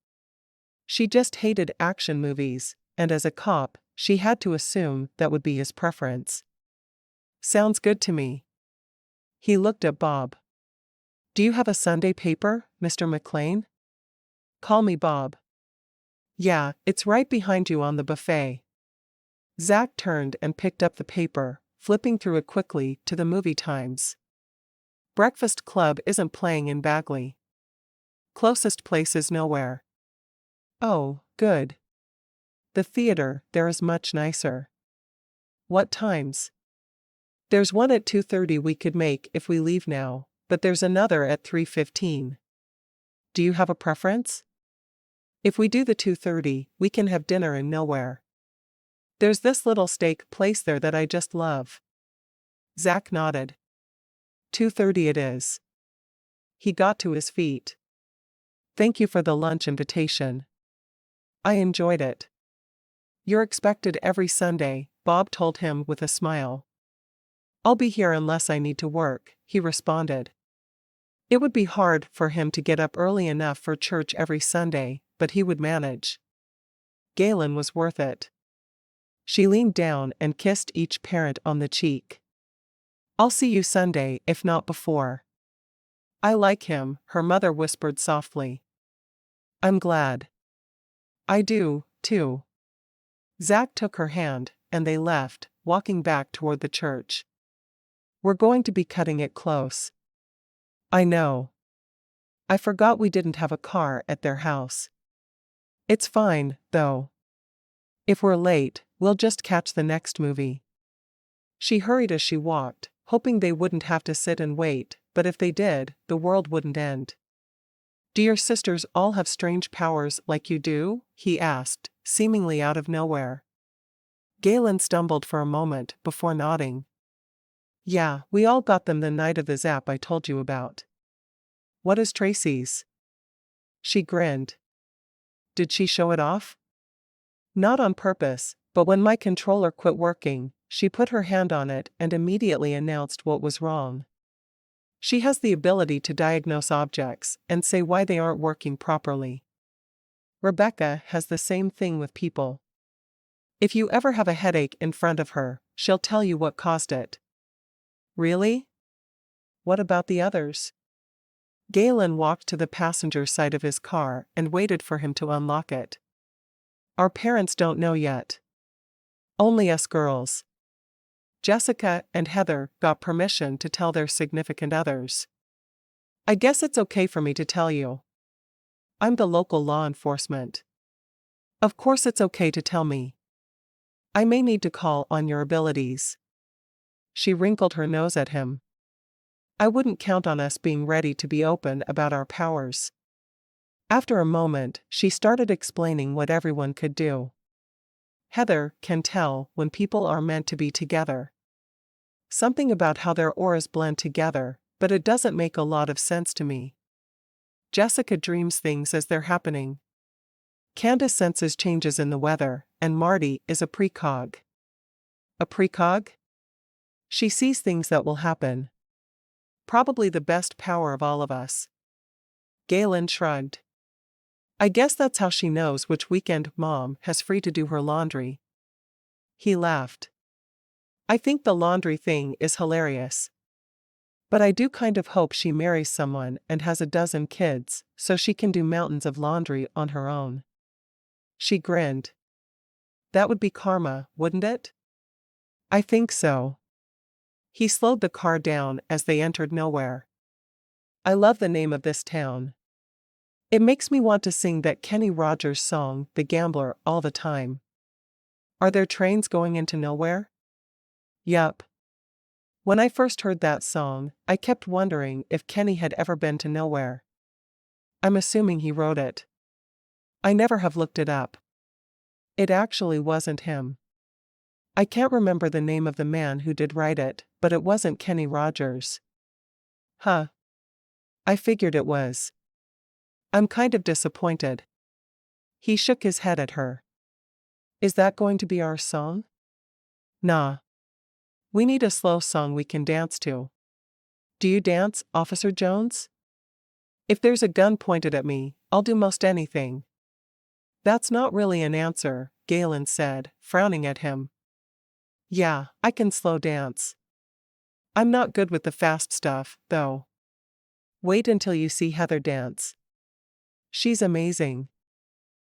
She just hated action movies, and as a cop, she had to assume that would be his preference. Sounds good to me. He looked at Bob. Do you have a Sunday paper, Mr. McClain? Call me Bob. Yeah, it's right behind you on the buffet. Zach turned and picked up the paper, flipping through it quickly to the movie times. Breakfast Club isn't playing in Bagley. Closest place is nowhere. Oh, good. The theater there is much nicer. What times? There's one at 2:30 we could make if we leave now, but there's another at 3:15. Do you have a preference? If we do the 2:30, we can have dinner in Nowhere. There's this little steak place there that I just love. Zach nodded. 2:30 it is. He got to his feet. Thank you for the lunch invitation. I enjoyed it. You're expected every Sunday, Bob told him with a smile. I'll be here unless I need to work, he responded. It would be hard for him to get up early enough for church every Sunday, but he would manage. Gaylynn was worth it. She leaned down and kissed each parent on the cheek. I'll see you Sunday, if not before. I like him, her mother whispered softly. I'm glad. I do, too. Zach took her hand, and they left, walking back toward the church. We're going to be cutting it close. I know. I forgot we didn't have a car at their house. It's fine, though. If we're late, we'll just catch the next movie. She hurried as she walked, hoping they wouldn't have to sit and wait, but if they did, the world wouldn't end. Do your sisters all have strange powers like you do? He asked, seemingly out of nowhere. Gaylynn stumbled for a moment before nodding. Yeah, we all got them the night of the zap I told you about. What is Tracy's? She grinned. Did she show it off? Not on purpose, but when my controller quit working, she put her hand on it and immediately announced what was wrong. She has the ability to diagnose objects and say why they aren't working properly. Rebecca has the same thing with people. If you ever have a headache in front of her, she'll tell you what caused it. Really? What about the others? Gaylynn walked to the passenger side of his car and waited for him to unlock it. Our parents don't know yet. Only us girls. Jessica and Heather got permission to tell their significant others. I guess it's okay for me to tell you. I'm the local law enforcement. Of course it's okay to tell me. I may need to call on your abilities. She wrinkled her nose at him. I wouldn't count on us being ready to be open about our powers. After a moment, she started explaining what everyone could do. Heather can tell when people are meant to be together. Something about how their auras blend together, but it doesn't make a lot of sense to me. Jessica dreams things as they're happening. Candace senses changes in the weather, and Marty is a precog. A precog? She sees things that will happen. Probably the best power of all of us. Gaylynn shrugged. I guess that's how she knows which weekend Mom has free to do her laundry. He laughed. I think the laundry thing is hilarious. But I do kind of hope she marries someone and has a dozen kids, so she can do mountains of laundry on her own. She grinned. That would be karma, wouldn't it? I think so. He slowed the car down as they entered Nowhere. I love the name of this town. It makes me want to sing that Kenny Rogers song, The Gambler, all the time. Are there trains going into Nowhere? Yup. When I first heard that song, I kept wondering if Kenny had ever been to Nowhere. I'm assuming he wrote it. I never have looked it up. It actually wasn't him. I can't remember the name of the man who did write it, but it wasn't Kenny Rogers. Huh. I figured it was. I'm kind of disappointed. He shook his head at her. Is that going to be our song? Nah. We need a slow song we can dance to. Do you dance, Officer Jones? If there's a gun pointed at me, I'll do most anything. That's not really an answer, Gaylynn said, frowning at him. Yeah, I can slow dance. I'm not good with the fast stuff, though. Wait until you see Heather dance. She's amazing.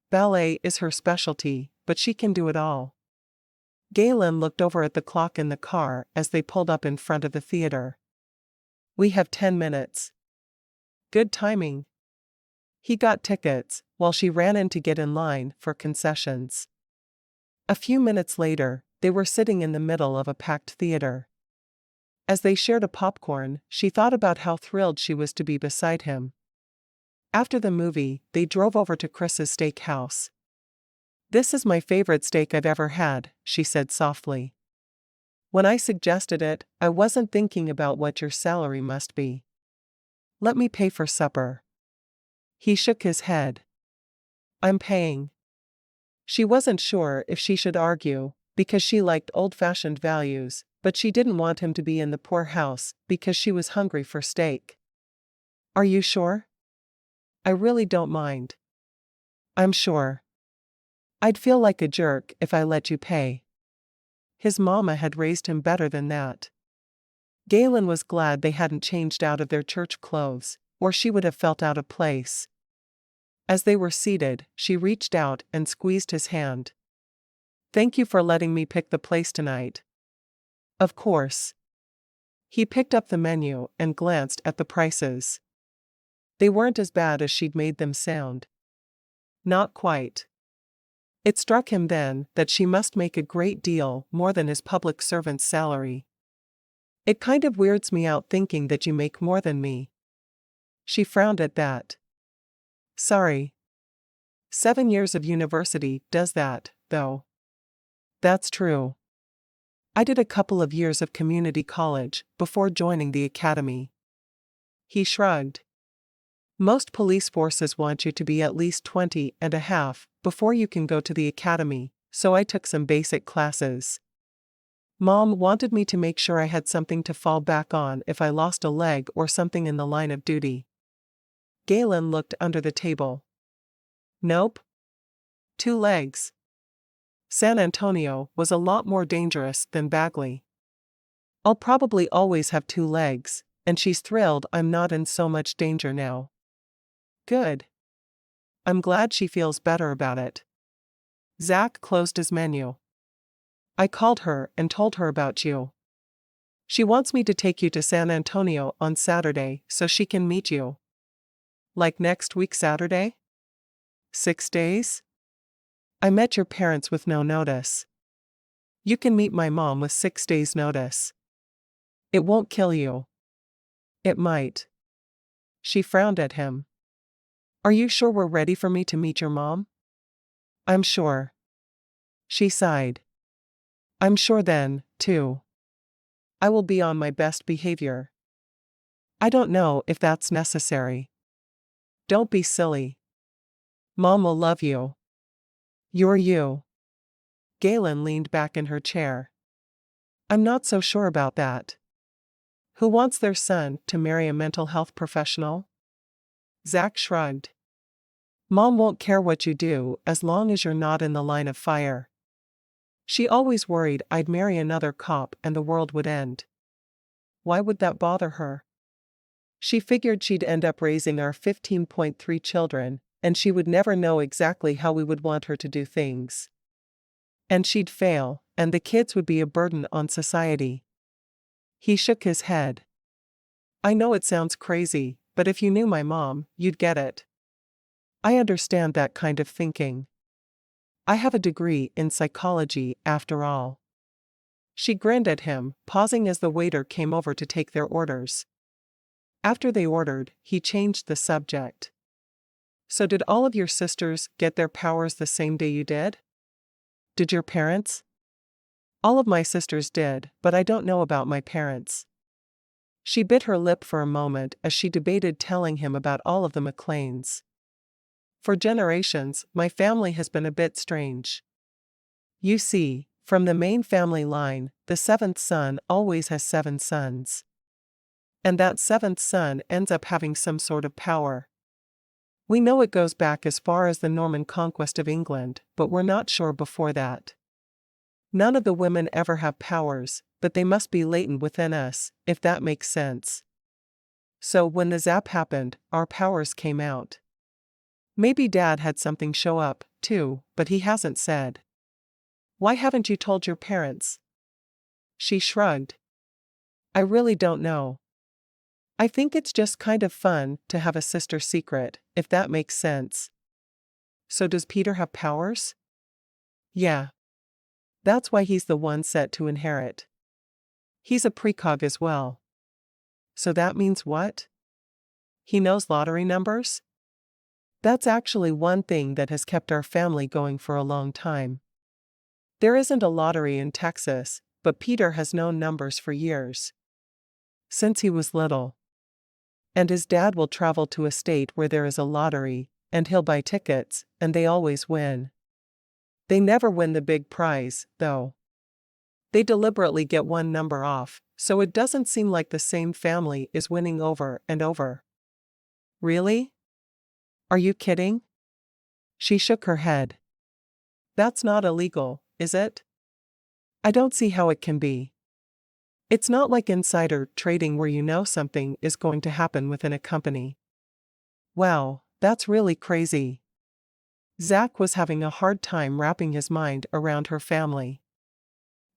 Ballet is her specialty, but she can do it all. Gaylynn looked over at the clock in the car as they pulled up in front of the theater. We have 10 minutes. Good timing. He got tickets, while she ran in to get in line for concessions. A few minutes later, they were sitting in the middle of a packed theater. As they shared a popcorn, she thought about how thrilled she was to be beside him. After the movie, they drove over to Chris's steakhouse. "This is my favorite steak I've ever had," she said softly. "When I suggested it, I wasn't thinking about what your salary must be. Let me pay for supper." He shook his head. "I'm paying." She wasn't sure if she should argue, because she liked old-fashioned values, but she didn't want him to be in the poor house because she was hungry for steak. "Are you sure?" "I really don't mind." "I'm sure. I'd feel like a jerk if I let you pay." His mama had raised him better than that. Gaylynn was glad they hadn't changed out of their church clothes, or she would have felt out of place. As they were seated, she reached out and squeezed his hand. "Thank you for letting me pick the place tonight." "Of course." He picked up the menu and glanced at the prices. They weren't as bad as she'd made them sound. Not quite. It struck him then that she must make a great deal more than his public servant's salary. "It kind of weirds me out thinking that you make more than me." She frowned at that. "Sorry. 7 years of university does that, though." "That's true. I did a couple of years of community college before joining the academy." He shrugged. "Most police forces want you to be at least 20 and a half before you can go to the academy, so I took some basic classes. Mom wanted me to make sure I had something to fall back on if I lost a leg or something in the line of duty." Gaylynn looked under the table. "Nope. 2 legs. San Antonio was a lot more dangerous than Bagley. I'll probably always have 2 legs, and she's thrilled I'm not in so much danger now." "Good. I'm glad she feels better about it." Zach closed his menu. "I called her and told her about you. She wants me to take you to San Antonio on Saturday so she can meet you." "Like next week Saturday? 6 days?" "I met your parents with no notice. You can meet my mom with 6 days' notice. It won't kill you." "It might." She frowned at him. "Are you sure we're ready for me to meet your mom?" "I'm sure." She sighed. "I'm sure then, too. I will be on my best behavior." "I don't know if that's necessary." "Don't be silly. Mom will love you. You're you." Gaylynn leaned back in her chair. "I'm not so sure about that. Who wants their son to marry a mental health professional?" Zach shrugged. "Mom won't care what you do as long as you're not in the line of fire. She always worried I'd marry another cop and the world would end." "Why would that bother her?" "She figured she'd end up raising our 15.3 children, and she would never know exactly how we would want her to do things. And she'd fail, and the kids would be a burden on society." He shook his head. "I know it sounds crazy, but if you knew my mom, you'd get it. I understand that kind of thinking. I have a degree in psychology, after all." She grinned at him, pausing as the waiter came over to take their orders. After they ordered, he changed the subject. "So did all of your sisters get their powers the same day you did?" "Did your parents?" "All of my sisters did, but I don't know about my parents." She bit her lip for a moment as she debated telling him about all of the McClains. "For generations, my family has been a bit strange. You see, from the main family line, the 7th son always has 7 sons. And that 7th son ends up having some sort of power. We know it goes back as far as the Norman conquest of England, but we're not sure before that. None of the women ever have powers, but they must be latent within us, if that makes sense. So when the zap happened, our powers came out. Maybe Dad had something show up, too, but he hasn't said." "Why haven't you told your parents?" She shrugged. "I really don't know. I think it's just kind of fun to have a sister secret, if that makes sense." "So does Peter have powers?" "Yeah. That's why he's the one set to inherit. He's a precog as well. So that means what? He knows lottery numbers? That's actually one thing that has kept our family going for a long time. There isn't a lottery in Texas, but Peter has known numbers for years. Since he was little. And his dad will travel to a state where there is a lottery, and he'll buy tickets, and they always win. They never win the big prize, though. They deliberately get one number off, so it doesn't seem like the same family is winning over and over. Really? Are you kidding? She shook her head. That's not illegal, is it? I don't see how it can be. It's not like insider trading where you know something is going to happen within a company. Wow, that's really crazy. Zach was having a hard time wrapping his mind around her family.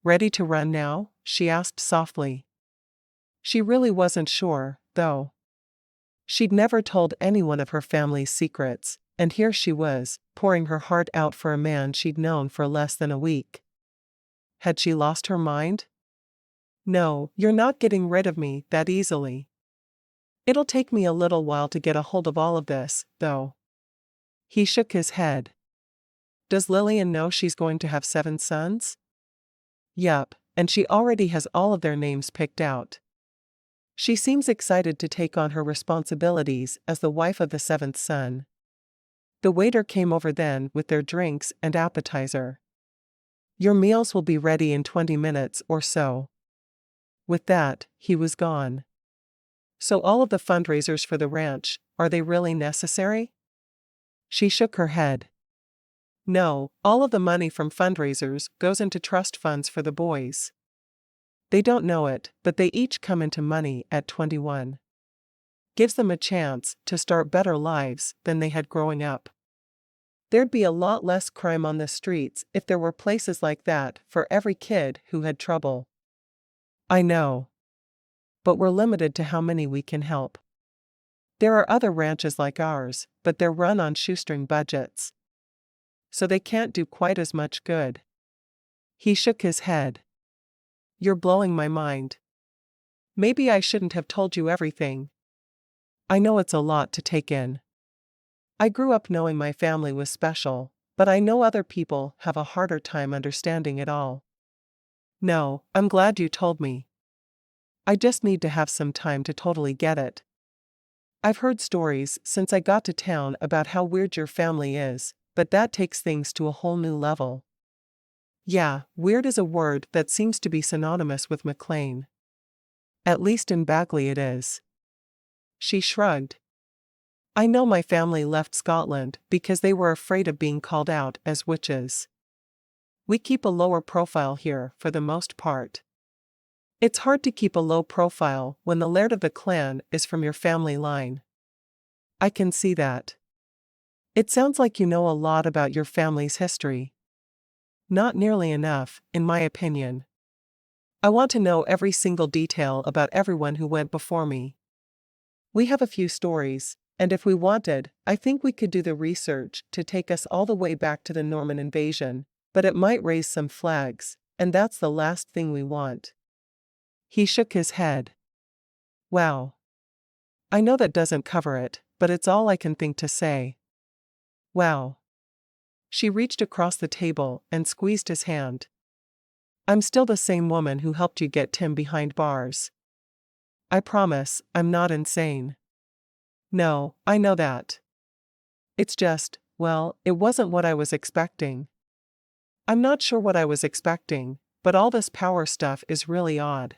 Ready to run now? She asked softly. She really wasn't sure, though. She'd never told anyone of her family's secrets, and here she was, pouring her heart out for a man she'd known for less than a week. Had she lost her mind? No, you're not getting rid of me that easily. It'll take me a little while to get a hold of all of this, though. He shook his head. Does Lillian know she's going to have 7 sons? Yup, and she already has all of their names picked out. She seems excited to take on her responsibilities as the wife of the 7th son. The waiter came over then with their drinks and appetizer. Your meals will be ready in 20 minutes or so. With that, he was gone. So all of the fundraisers for the ranch, are they really necessary? She shook her head. No, all of the money from fundraisers goes into trust funds for the boys. They don't know it, but they each come into money at 21. Gives them a chance to start better lives than they had growing up. There'd be a lot less crime on the streets if there were places like that for every kid who had trouble. I know. But we're limited to how many we can help. There are other ranches like ours, but they're run on shoestring budgets. So they can't do quite as much good. He shook his head. You're blowing my mind. Maybe I shouldn't have told you everything. I know it's a lot to take in. I grew up knowing my family was special, but I know other people have a harder time understanding it all. No, I'm glad you told me. I just need to have some time to totally get it. I've heard stories since I got to town about how weird your family is, but that takes things to a whole new level. Yeah, weird is a word that seems to be synonymous with McClain. At least in Bagley it is. She shrugged. I know my family left Scotland because they were afraid of being called out as witches. We keep a lower profile here for the most part. It's hard to keep a low profile when the laird of the clan is from your family line. I can see that. It sounds like you know a lot about your family's history. Not nearly enough, in my opinion. I want to know every single detail about everyone who went before me. We have a few stories, and if we wanted, I think we could do the research to take us all the way back to the Norman invasion, but it might raise some flags, and that's the last thing we want. He shook his head. Wow. I know that doesn't cover it, but it's all I can think to say. Wow. She reached across the table and squeezed his hand. I'm still the same woman who helped you get Tim behind bars. I promise, I'm not insane. No, I know that. It's just, well, it wasn't what I was expecting. I'm not sure what I was expecting, but all this power stuff is really odd.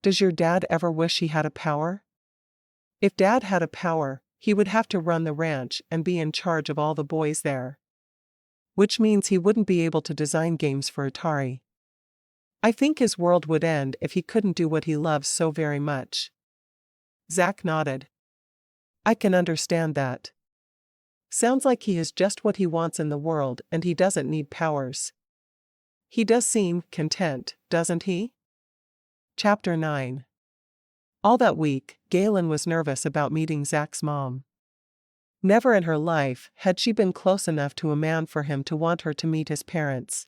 Does your dad ever wish he had a power? If Dad had a power, he would have to run the ranch and be in charge of all the boys there. Which means he wouldn't be able to design games for Atari. I think his world would end if he couldn't do what he loves so very much. Zach nodded. I can understand that. Sounds like he has just what he wants in the world and he doesn't need powers. He does seem content, doesn't he? Chapter 9. All that week, Gaylynn was nervous about meeting Zach's mom. Never in her life had she been close enough to a man for him to want her to meet his parents.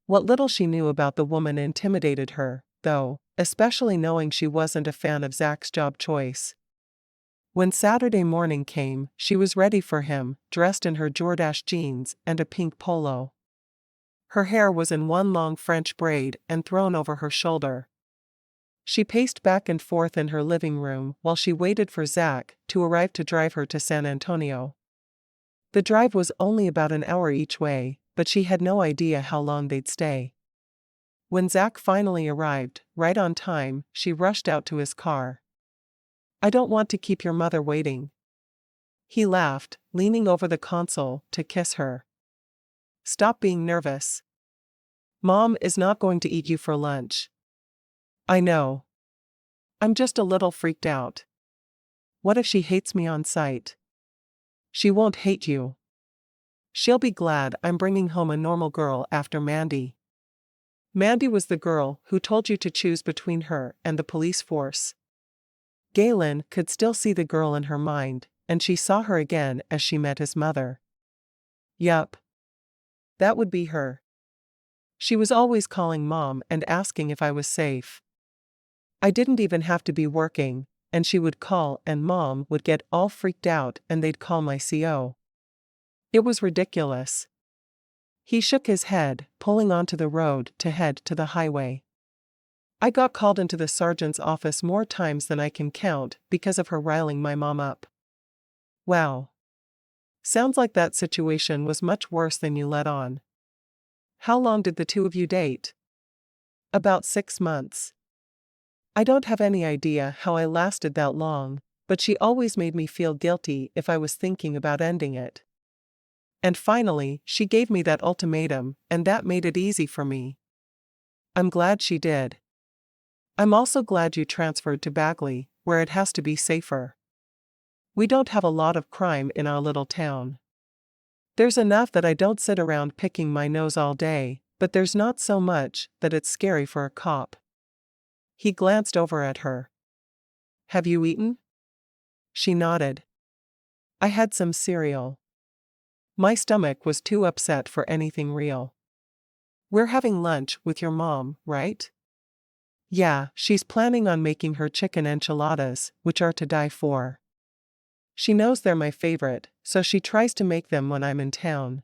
What little she knew about the woman intimidated her, though, especially knowing she wasn't a fan of Zach's job choice. When Saturday morning came, she was ready for him, dressed in her Jordache jeans and a pink polo. Her hair was in one long French braid and thrown over her shoulder. She paced back and forth in her living room while she waited for Zach to arrive to drive her to San Antonio. The drive was only about an hour each way, but she had no idea how long they'd stay. When Zach finally arrived, right on time, she rushed out to his car. "I don't want to keep your mother waiting." He laughed, leaning over the console to kiss her. "Stop being nervous. Mom is not going to eat you for lunch." "I know. I'm just a little freaked out. What if she hates me on sight?" "She won't hate you. She'll be glad I'm bringing home a normal girl after Mandy." "Mandy was the girl who told you to choose between her and the police force." Gaylynn could still see the girl in her mind, and she saw her again as she met his mother. Yup. That would be her. She was always calling Mom and asking if I was safe. I didn't even have to be working, and she would call and Mom would get all freaked out and they'd call my CO. It was ridiculous. He shook his head, pulling onto the road to head to the highway. "I got called into the sergeant's office more times than I can count because of her riling my mom up." "Wow. Sounds like that situation was much worse than you let on." "How long did the two of you date?" "About 6 months. I don't have any idea how I lasted that long, but she always made me feel guilty if I was thinking about ending it. And finally, she gave me that ultimatum, and that made it easy for me." "I'm glad she did. I'm also glad you transferred to Bagley, where it has to be safer. We don't have a lot of crime in our little town. There's enough that I don't sit around picking my nose all day, but there's not so much that it's scary for a cop." He glanced over at her. "Have you eaten?" She nodded. "I had some cereal. My stomach was too upset for anything real." "We're having lunch with your mom, right?" "Yeah, she's planning on making her chicken enchiladas, which are to die for. She knows they're my favorite, so she tries to make them when I'm in town."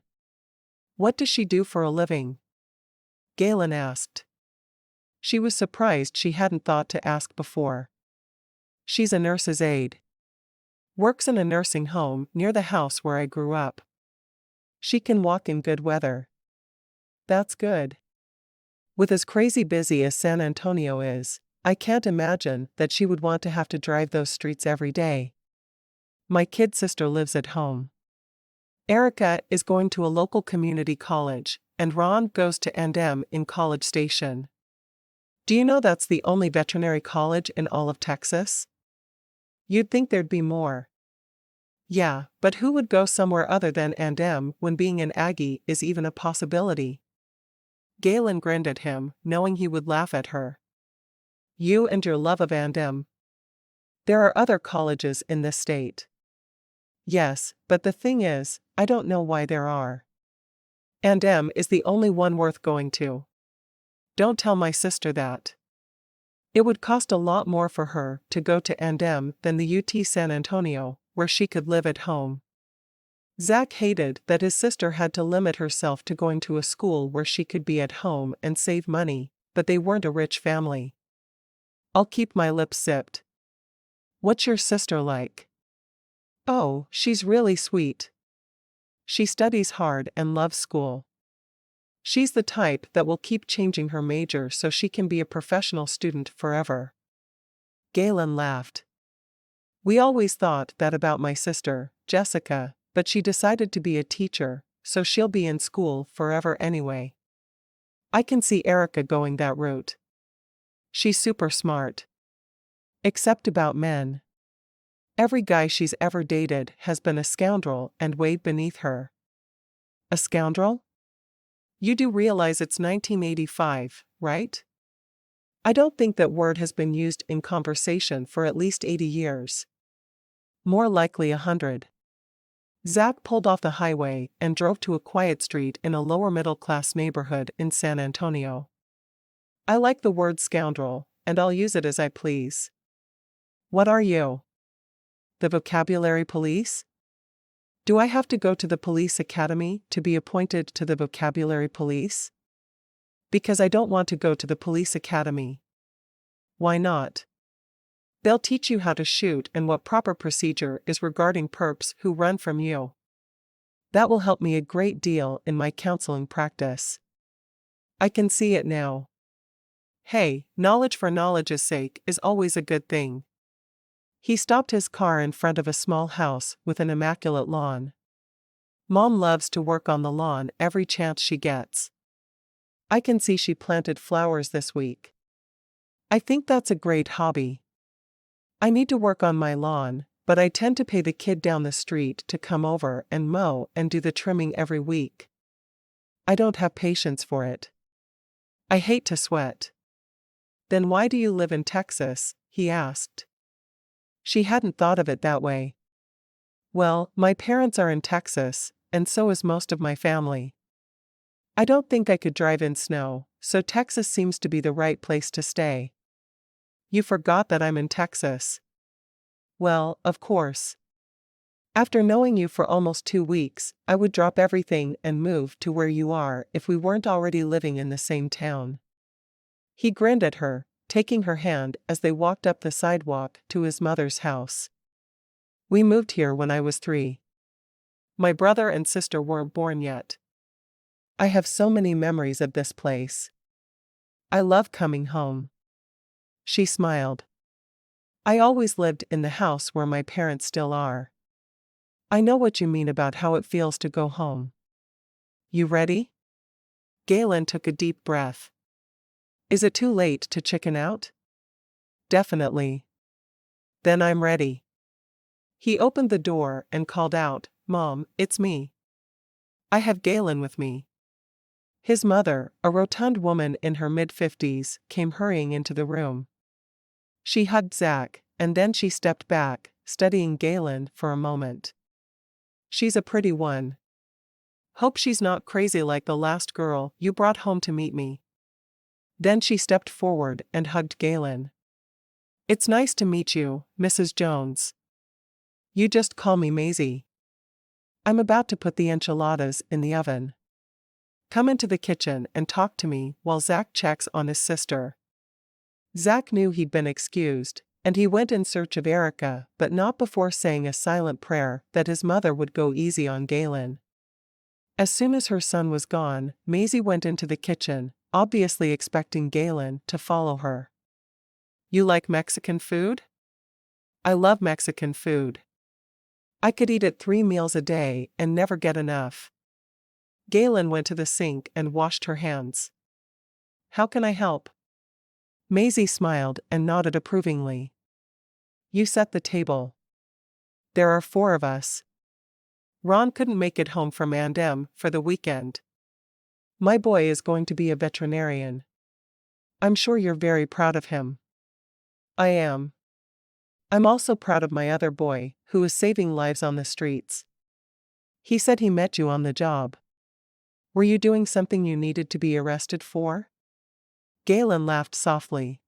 "What does she do for a living?" Gaylynn asked. She was surprised she hadn't thought to ask before. "She's a nurse's aide. Works in a nursing home near the house where I grew up. She can walk in good weather." "That's good. With as crazy busy as San Antonio is, I can't imagine that she would want to have to drive those streets every day." "My kid sister lives at home. Erica is going to a local community college, and Ron goes to A&M in College Station. Do you know that's the only veterinary college in all of Texas? You'd think there'd be more." "Yeah, but who would go somewhere other than A&M when being an Aggie is even a possibility?" Gaylynn grinned at him, knowing he would laugh at her. "You and your love of A&M. There are other colleges in this state." "Yes, but the thing is, I don't know why there are. A&M is the only one worth going to." "Don't tell my sister that. It would cost a lot more for her to go to A&M than the UT San Antonio, where she could live at home." Zach hated that his sister had to limit herself to going to a school where she could be at home and save money, but they weren't a rich family. "I'll keep my lips zipped." "What's your sister like?" "Oh, she's really sweet. She studies hard and loves school. She's the type that will keep changing her major so she can be a professional student forever." Gaylynn laughed. "We always thought that about my sister, Jessica, but she decided to be a teacher, so she'll be in school forever anyway. I can see Erica going that route. She's super smart. Except about men. Every guy she's ever dated has been a scoundrel and way beneath her." "A scoundrel? You do realize it's 1985, right? I don't think that word has been used in conversation for at least 80 years. More likely 100. Zach pulled off the highway and drove to a quiet street in a lower middle-class neighborhood in San Antonio. I like the word scoundrel, and I'll use it as I please. What are you? The vocabulary police? Do I have to go to the police academy to be appointed to the vocabulary police? Because I don't want to go to the police academy. Why not? They'll teach you how to shoot and what proper procedure is regarding perps who run from you. That will help me a great deal in my counseling practice. I can see it now. Hey, knowledge for knowledge's sake is always a good thing. He stopped his car in front of a small house with an immaculate lawn. Mom loves to work on the lawn every chance she gets. I can see she planted flowers this week. I think that's a great hobby. I need to work on my lawn, but I tend to pay the kid down the street to come over and mow and do the trimming every week. I don't have patience for it. I hate to sweat. Then why do you live in Texas? He asked. She hadn't thought of it that way. Well, my parents are in Texas, and so is most of my family. I don't think I could drive in snow, so Texas seems to be the right place to stay. You forgot that I'm in Texas. Well, of course. After knowing you for almost 2 weeks, I would drop everything and move to where you are if we weren't already living in the same town. He grinned at her, taking her hand as they walked up the sidewalk to his mother's house. We moved here when I was 3. My brother and sister weren't born yet. I have so many memories of this place. I love coming home. She smiled. I always lived in the house where my parents still are. I know what you mean about how it feels to go home. You ready? Gaylynn took a deep breath. Is it too late to chicken out? Definitely. Then I'm ready. He opened the door and called out, Mom, it's me. I have Gaylynn with me. His mother, a rotund woman in her mid-50s, came hurrying into the room. She hugged Zach, and then she stepped back, studying Gaylynn for a moment. She's a pretty one. Hope she's not crazy like the last girl you brought home to meet me. Then she stepped forward and hugged Gaylynn. It's nice to meet you, Mrs. Jones. You just call me Maisie. I'm about to put the enchiladas in the oven. Come into the kitchen and talk to me while Zach checks on his sister. Zach knew he'd been excused, and he went in search of Erica, but not before saying a silent prayer that his mother would go easy on Gaylynn. As soon as her son was gone, Maisie went into the kitchen, obviously expecting Gaylynn to follow her. You like Mexican food? I love Mexican food. I could eat it 3 meals a day and never get enough. Gaylynn went to the sink and washed her hands. How can I help? Maisie smiled and nodded approvingly. You set the table. There are 4 of us. Ron couldn't make it home from A&M for the weekend. My boy is going to be a veterinarian. I'm sure you're very proud of him. I am. I'm also proud of my other boy, who is saving lives on the streets. He said he met you on the job. Were you doing something you needed to be arrested for? Gaylynn laughed softly.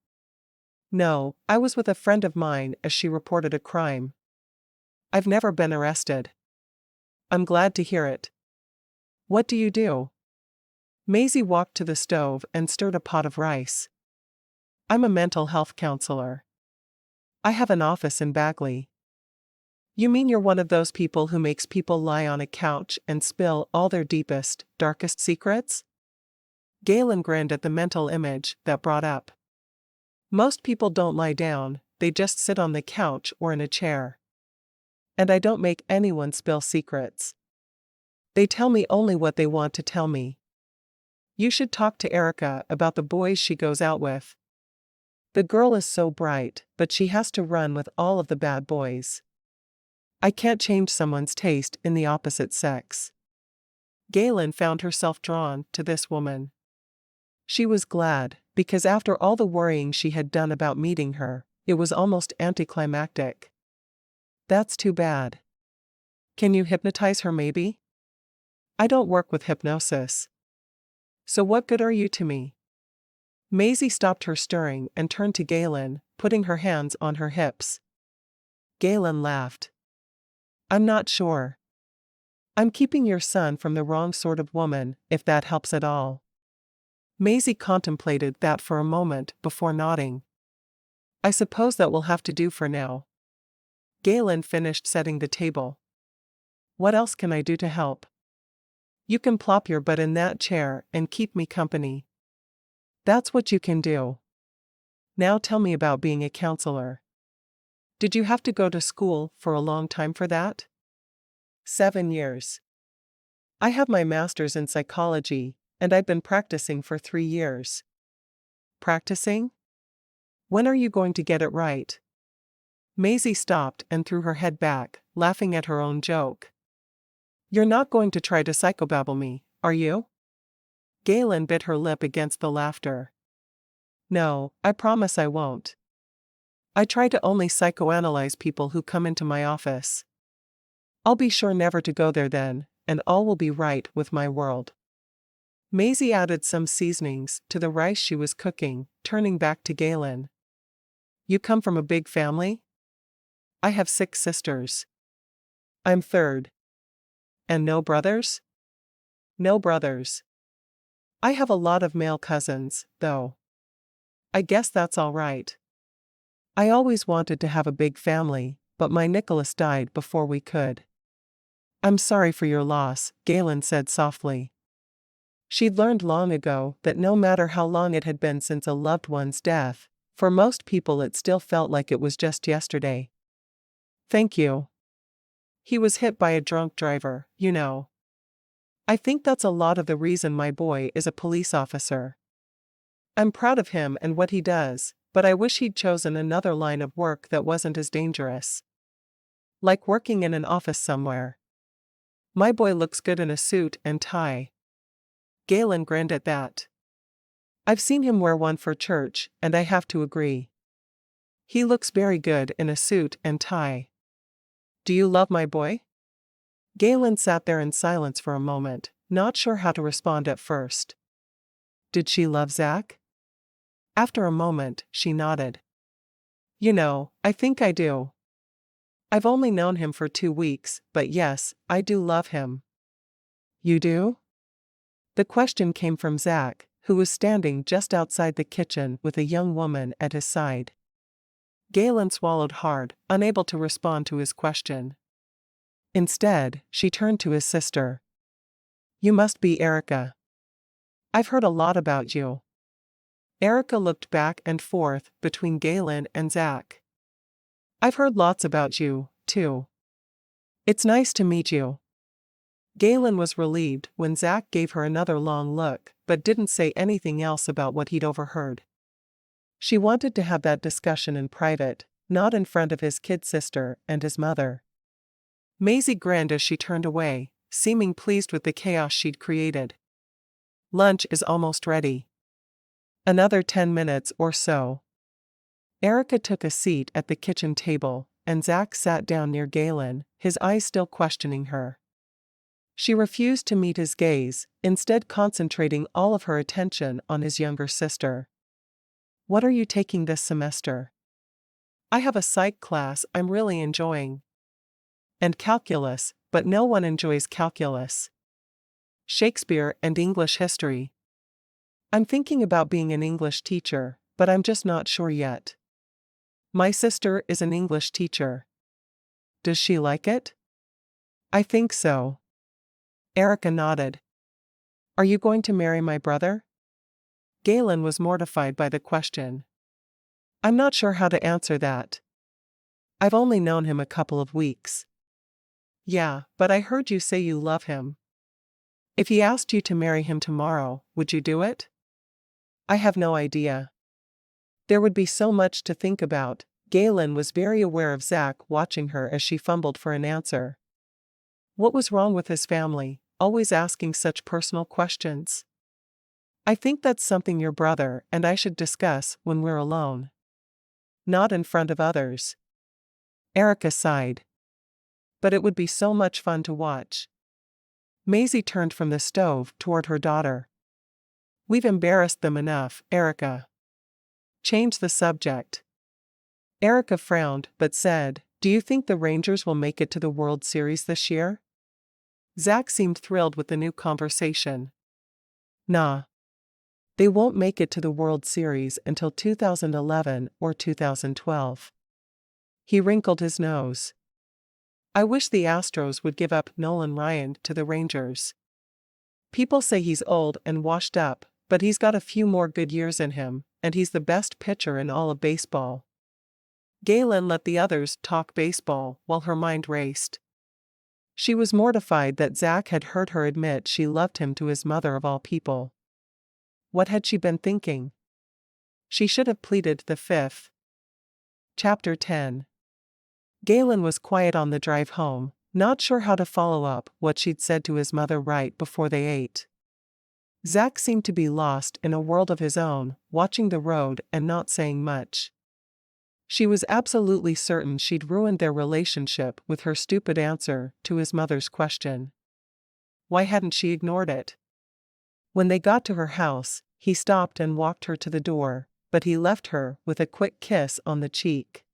No, I was with a friend of mine as she reported a crime. I've never been arrested. I'm glad to hear it. What do you do? Maisie walked to the stove and stirred a pot of rice. I'm a mental health counselor. I have an office in Bagley. You mean you're one of those people who makes people lie on a couch and spill all their deepest, darkest secrets? Gaylynn grinned at the mental image that brought up. Most people don't lie down, they just sit on the couch or in a chair. And I don't make anyone spill secrets. They tell me only what they want to tell me. You should talk to Erica about the boys she goes out with. The girl is so bright, but she has to run with all of the bad boys. I can't change someone's taste in the opposite sex. Gaylynn found herself drawn to this woman. She was glad, because after all the worrying she had done about meeting her, it was almost anticlimactic. That's too bad. Can you hypnotize her maybe? I don't work with hypnosis. So what good are you to me? Maisie stopped her stirring and turned to Gaylynn, putting her hands on her hips. Gaylynn laughed. I'm not sure. I'm keeping your son from the wrong sort of woman, if that helps at all. Maisie contemplated that for a moment before nodding. I suppose that will have to do for now. Gaylynn finished setting the table. What else can I do to help? You can plop your butt in that chair and keep me company. That's what you can do. Now tell me about being a counselor. Did you have to go to school for a long time for that? 7 years. I have my master's in psychology, and I've been practicing for 3 years. Practicing? When are you going to get it right? Maisie stopped and threw her head back, laughing at her own joke. You're not going to try to psychobabble me, are you? Gaylynn bit her lip against the laughter. No, I promise I won't. I try to only psychoanalyze people who come into my office. I'll be sure never to go there then, and all will be right with my world. Maisie added some seasonings to the rice she was cooking, turning back to Gaylynn. You come from a big family? I have 6 sisters. I'm third. And no brothers? No brothers. I have a lot of male cousins, though. I guess that's all right. I always wanted to have a big family, but my Nicholas died before we could. I'm sorry for your loss, Gaylynn said softly. She'd learned long ago that no matter how long it had been since a loved one's death, for most people it still felt like it was just yesterday. Thank you. He was hit by a drunk driver, you know. I think that's a lot of the reason my boy is a police officer. I'm proud of him and what he does, but I wish he'd chosen another line of work that wasn't as dangerous. Like working in an office somewhere. My boy looks good in a suit and tie. Gaylynn grinned at that. I've seen him wear one for church, and I have to agree. He looks very good in a suit and tie. Do you love my boy? Gaylynn sat there in silence for a moment, not sure how to respond at first. Did she love Zach? After a moment, she nodded. You know, I think I do. I've only known him for 2 weeks, but yes, I do love him. You do? The question came from Zach, who was standing just outside the kitchen with a young woman at his side. Gaylynn swallowed hard, unable to respond to his question. Instead, she turned to his sister. You must be Erica. I've heard a lot about you. Erica looked back and forth between Gaylynn and Zach. I've heard lots about you, too. It's nice to meet you. Gaylynn was relieved when Zach gave her another long look, but didn't say anything else about what he'd overheard. She wanted to have that discussion in private, not in front of his kid sister and his mother. Maisie grinned as she turned away, seeming pleased with the chaos she'd created. Lunch is almost ready. Another 10 minutes or so. Erica took a seat at the kitchen table, and Zach sat down near Gaylynn, his eyes still questioning her. She refused to meet his gaze, instead concentrating all of her attention on his younger sister. What are you taking this semester? I have a psych class I'm really enjoying. And calculus, but no one enjoys calculus. Shakespeare and English history. I'm thinking about being an English teacher, but I'm just not sure yet. My sister is an English teacher. Does she like it? I think so. Erica nodded. Are you going to marry my brother? Gaylynn was mortified by the question. I'm not sure how to answer that. I've only known him a couple of weeks. Yeah, but I heard you say you love him. If he asked you to marry him tomorrow, would you do it? I have no idea. There would be so much to think about. Gaylynn was very aware of Zach watching her as she fumbled for an answer. What was wrong with his family, always asking such personal questions? I think that's something your brother and I should discuss when we're alone. Not in front of others. Erica sighed. But it would be so much fun to watch. Maisie turned from the stove toward her daughter. We've embarrassed them enough, Erica. Change the subject. Erica frowned but said, do you think the Rangers will make it to the World Series this year? Zach seemed thrilled with the new conversation. Nah. They won't make it to the World Series until 2011 or 2012. He wrinkled his nose. I wish the Astros would give up Nolan Ryan to the Rangers. People say he's old and washed up, but he's got a few more good years in him, and he's the best pitcher in all of baseball. Gaylynn let the others talk baseball while her mind raced. She was mortified that Zach had heard her admit she loved him to his mother of all people. What had she been thinking? She should have pleaded the fifth. Chapter 10. Gaylynn was quiet on the drive home, not sure how to follow up what she'd said to his mother right before they ate. Zach seemed to be lost in a world of his own, watching the road and not saying much. She was absolutely certain she'd ruined their relationship with her stupid answer to his mother's question. Why hadn't she ignored it? When they got to her house, he stopped and walked her to the door, but he left her with a quick kiss on the cheek.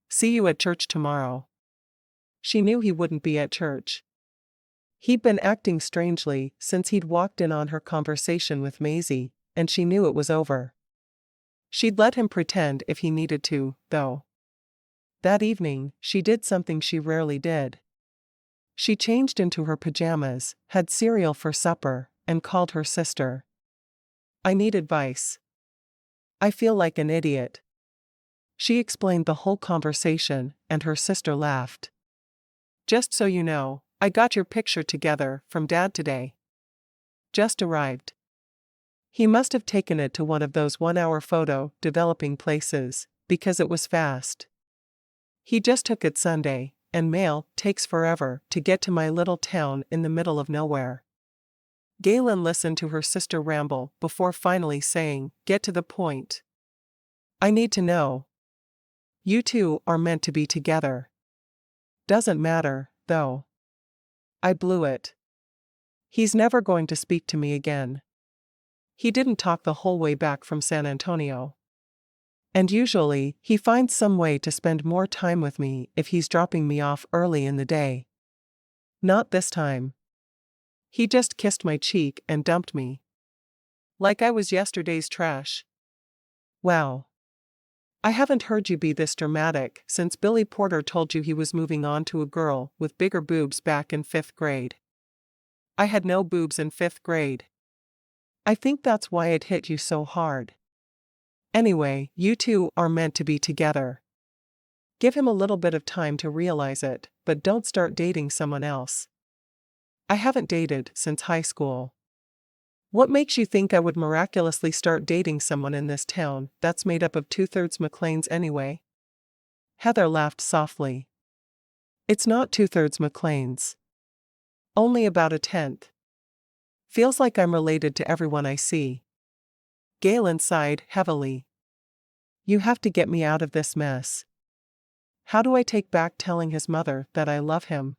See you at church tomorrow. She knew he wouldn't be at church. He'd been acting strangely since he'd walked in on her conversation with Maisie, and she knew it was over. She'd let him pretend if he needed to, though. That evening, she did something she rarely did. She changed into her pajamas, had cereal for supper, and called her sister. I need advice. I feel like an idiot. She explained the whole conversation, and her sister laughed. Just so you know, I got your picture together from Dad today. Just arrived. He must have taken it to one of those one-hour photo developing places, because it was fast. He just took it Sunday, and mail takes forever to get to my little town in the middle of nowhere. Gaylynn listened to her sister ramble before finally saying, get to the point. I need to know. You two are meant to be together. Doesn't matter, though. I blew it. He's never going to speak to me again. He didn't talk the whole way back from San Antonio. And usually, he finds some way to spend more time with me if he's dropping me off early in the day. Not this time. He just kissed my cheek and dumped me. Like I was yesterday's trash. Wow. I haven't heard you be this dramatic since Billy Porter told you he was moving on to a girl with bigger boobs back in 5th grade. I had no boobs in 5th grade. I think that's why it hit you so hard. Anyway, you two are meant to be together. Give him a little bit of time to realize it, but don't start dating someone else. I haven't dated since high school. What makes you think I would miraculously start dating someone in this town that's made up of 2/3 McClains anyway? Heather laughed softly. It's not 2/3 McClains. Only about 1/10. Feels like I'm related to everyone I see. Gaylynn sighed heavily. You have to get me out of this mess. How do I take back telling his mother that I love him?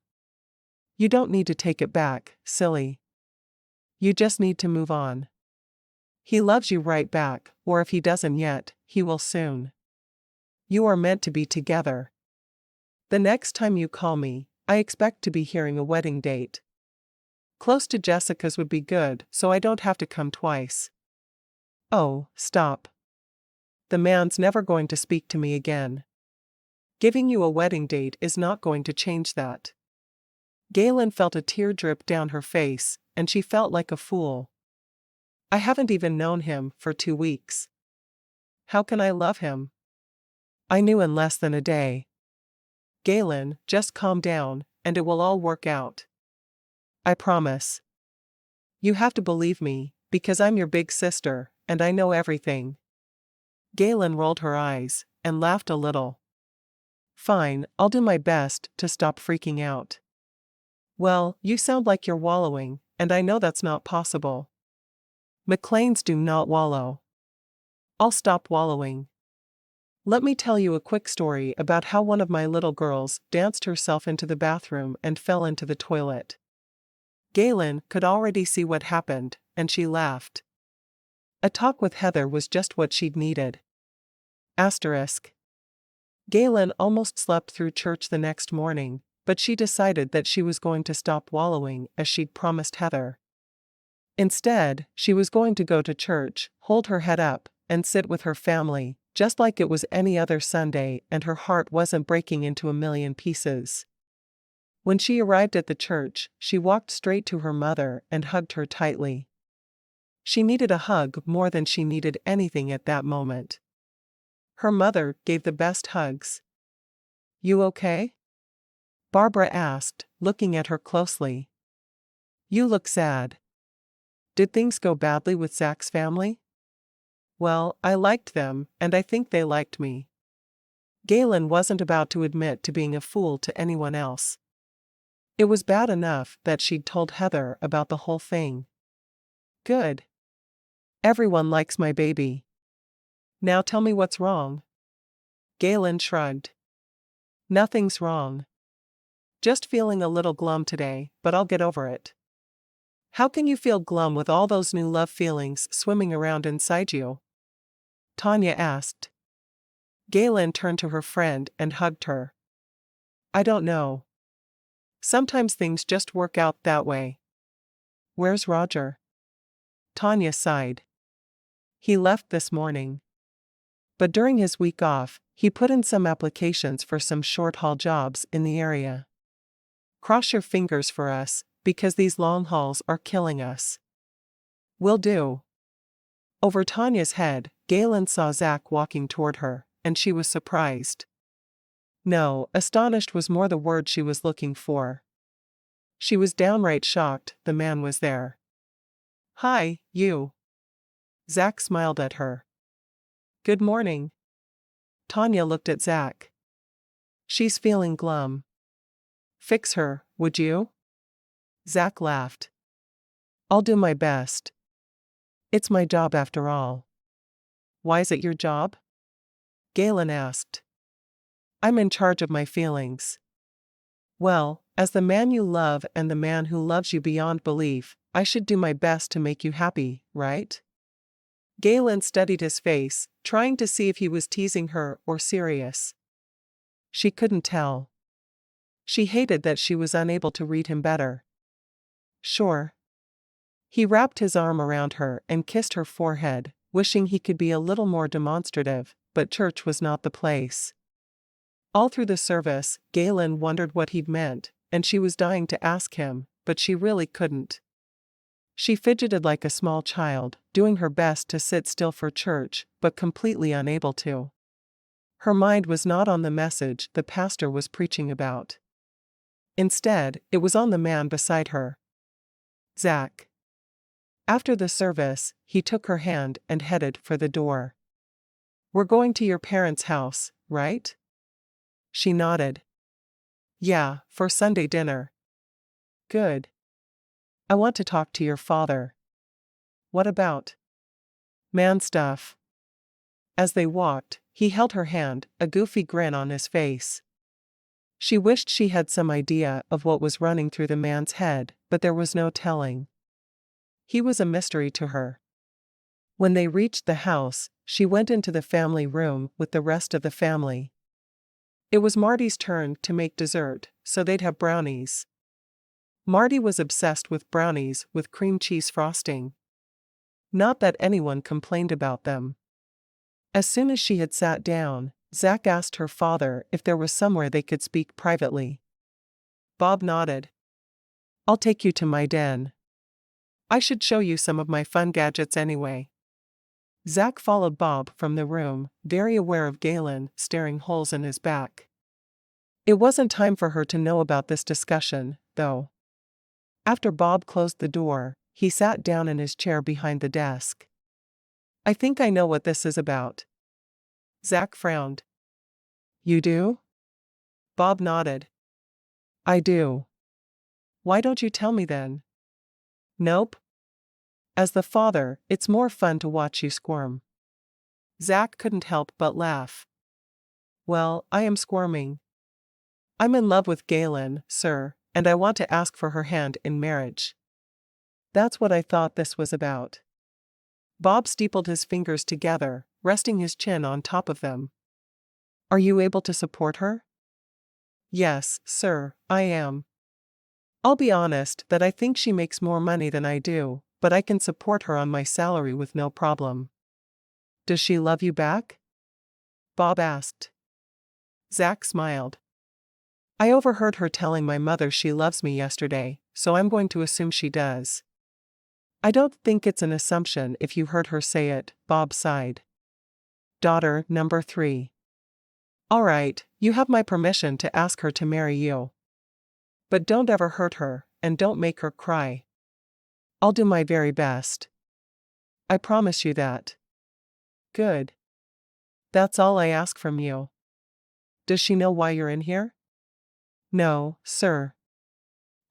You don't need to take it back, silly. You just need to move on. He loves you right back, or if he doesn't yet, he will soon. You are meant to be together. The next time you call me, I expect to be hearing a wedding date. Close to Jessica's would be good, so I don't have to come twice. Oh, stop. The man's never going to speak to me again. Giving you a wedding date is not going to change that. Gaylynn felt a tear drip down her face, and she felt like a fool. I haven't even known him for 2 weeks. How can I love him? I knew in less than a day. Gaylynn, just calm down, and it will all work out. I promise. You have to believe me, because I'm your big sister, and I know everything. Gaylynn rolled her eyes, and laughed a little. Fine, I'll do my best to stop freaking out. Well, you sound like you're wallowing, and I know that's not possible. McClains do not wallow. I'll stop wallowing. Let me tell you a quick story about how one of my little girls danced herself into the bathroom and fell into the toilet. Gaylynn could already see what happened, and she laughed. A talk with Heather was just what she'd needed. Asterisk. Gaylynn almost slept through church the next morning, but she decided that she was going to stop wallowing as she'd promised Heather. Instead, she was going to go to church, hold her head up, and sit with her family, just like it was any other Sunday and her heart wasn't breaking into a million pieces. When she arrived at the church, she walked straight to her mother and hugged her tightly. She needed a hug more than she needed anything at that moment. Her mother gave the best hugs. "You okay?" Barbara asked, looking at her closely. "You look sad. Did things go badly with Zach's family?" "Well, I liked them, and I think they liked me." Gaylynn wasn't about to admit to being a fool to anyone else. It was bad enough that she'd told Heather about the whole thing. "Good. Everyone likes my baby. Now tell me what's wrong." Gaylynn shrugged. "Nothing's wrong. Just feeling a little glum today, but I'll get over it." "How can you feel glum with all those new love feelings swimming around inside you?" Tanya asked. Gaylynn turned to her friend and hugged her. "I don't know. Sometimes things just work out that way." "Where's Roger?" Tanya sighed. "He left this morning. But during his week off, he put in some applications for some short-haul jobs in the area. Cross your fingers for us, because these long hauls are killing us." "Will do." Over Tanya's head, Gaylynn saw Zach walking toward her, and she was surprised. No, astonished was more the word she was looking for. She was downright shocked the man was there. "Hi, you." Zach smiled at her. "Good morning." Tanya looked at Zach. "She's feeling glum. Fix her, would you?" Zach laughed. "I'll do my best. It's my job after all." "Why is it your job?" Gaylynn asked. "I'm in charge of my feelings." "Well, as the man you love and the man who loves you beyond belief, I should do my best to make you happy, right?" Gaylynn studied his face, trying to see if he was teasing her or serious. She couldn't tell. She hated that she was unable to read him better. "Sure." He wrapped his arm around her and kissed her forehead, wishing he could be a little more demonstrative, but church was not the place. All through the service, Gaylynn wondered what he'd meant, and she was dying to ask him, but she really couldn't. She fidgeted like a small child, doing her best to sit still for church, but completely unable to. Her mind was not on the message the pastor was preaching about. Instead, it was on the man beside her. Zach. After the service, he took her hand and headed for the door. "We're going to your parents' house, right?" She nodded. "Yeah, for Sunday dinner." "Good. I want to talk to your father." "What about?" "Man stuff." As they walked, he held her hand, a goofy grin on his face. She wished she had some idea of what was running through the man's head, but there was no telling. He was a mystery to her. When they reached the house, she went into the family room with the rest of the family. It was Marty's turn to make dessert, so they'd have brownies. Marty was obsessed with brownies with cream cheese frosting. Not that anyone complained about them. As soon as she had sat down, Zach asked her father if there was somewhere they could speak privately. Bob nodded. "I'll take you to my den. I should show you some of my fun gadgets anyway." Zach followed Bob from the room, very aware of Gaylynn staring holes in his back. It wasn't time for her to know about this discussion, though. After Bob closed the door, he sat down in his chair behind the desk. "I think I know what this is about." Zach frowned. "You do?" Bob nodded. "I do." "Why don't you tell me then?" "Nope. As the father, it's more fun to watch you squirm." Zach couldn't help but laugh. Well, I am squirming. I'm in love with Gaylynn, sir, and I want to ask for her hand in marriage. That's what I thought this was about. Bob steepled his fingers together, resting his chin on top of them. Are you able to support her? Yes, sir, I am. I'll be honest that I think she makes more money than I do, but I can support her on my salary with no problem. Does she love you back? Bob asked. Zach smiled. I overheard her telling my mother she loves me yesterday, so I'm going to assume she does. I don't think it's an assumption if you heard her say it, Bob sighed. Daughter number 3. All right, you have my permission to ask her to marry you. But don't ever hurt her, and don't make her cry. I'll do my very best. I promise you that. Good. That's all I ask from you. Does she know why you're in here? No, sir.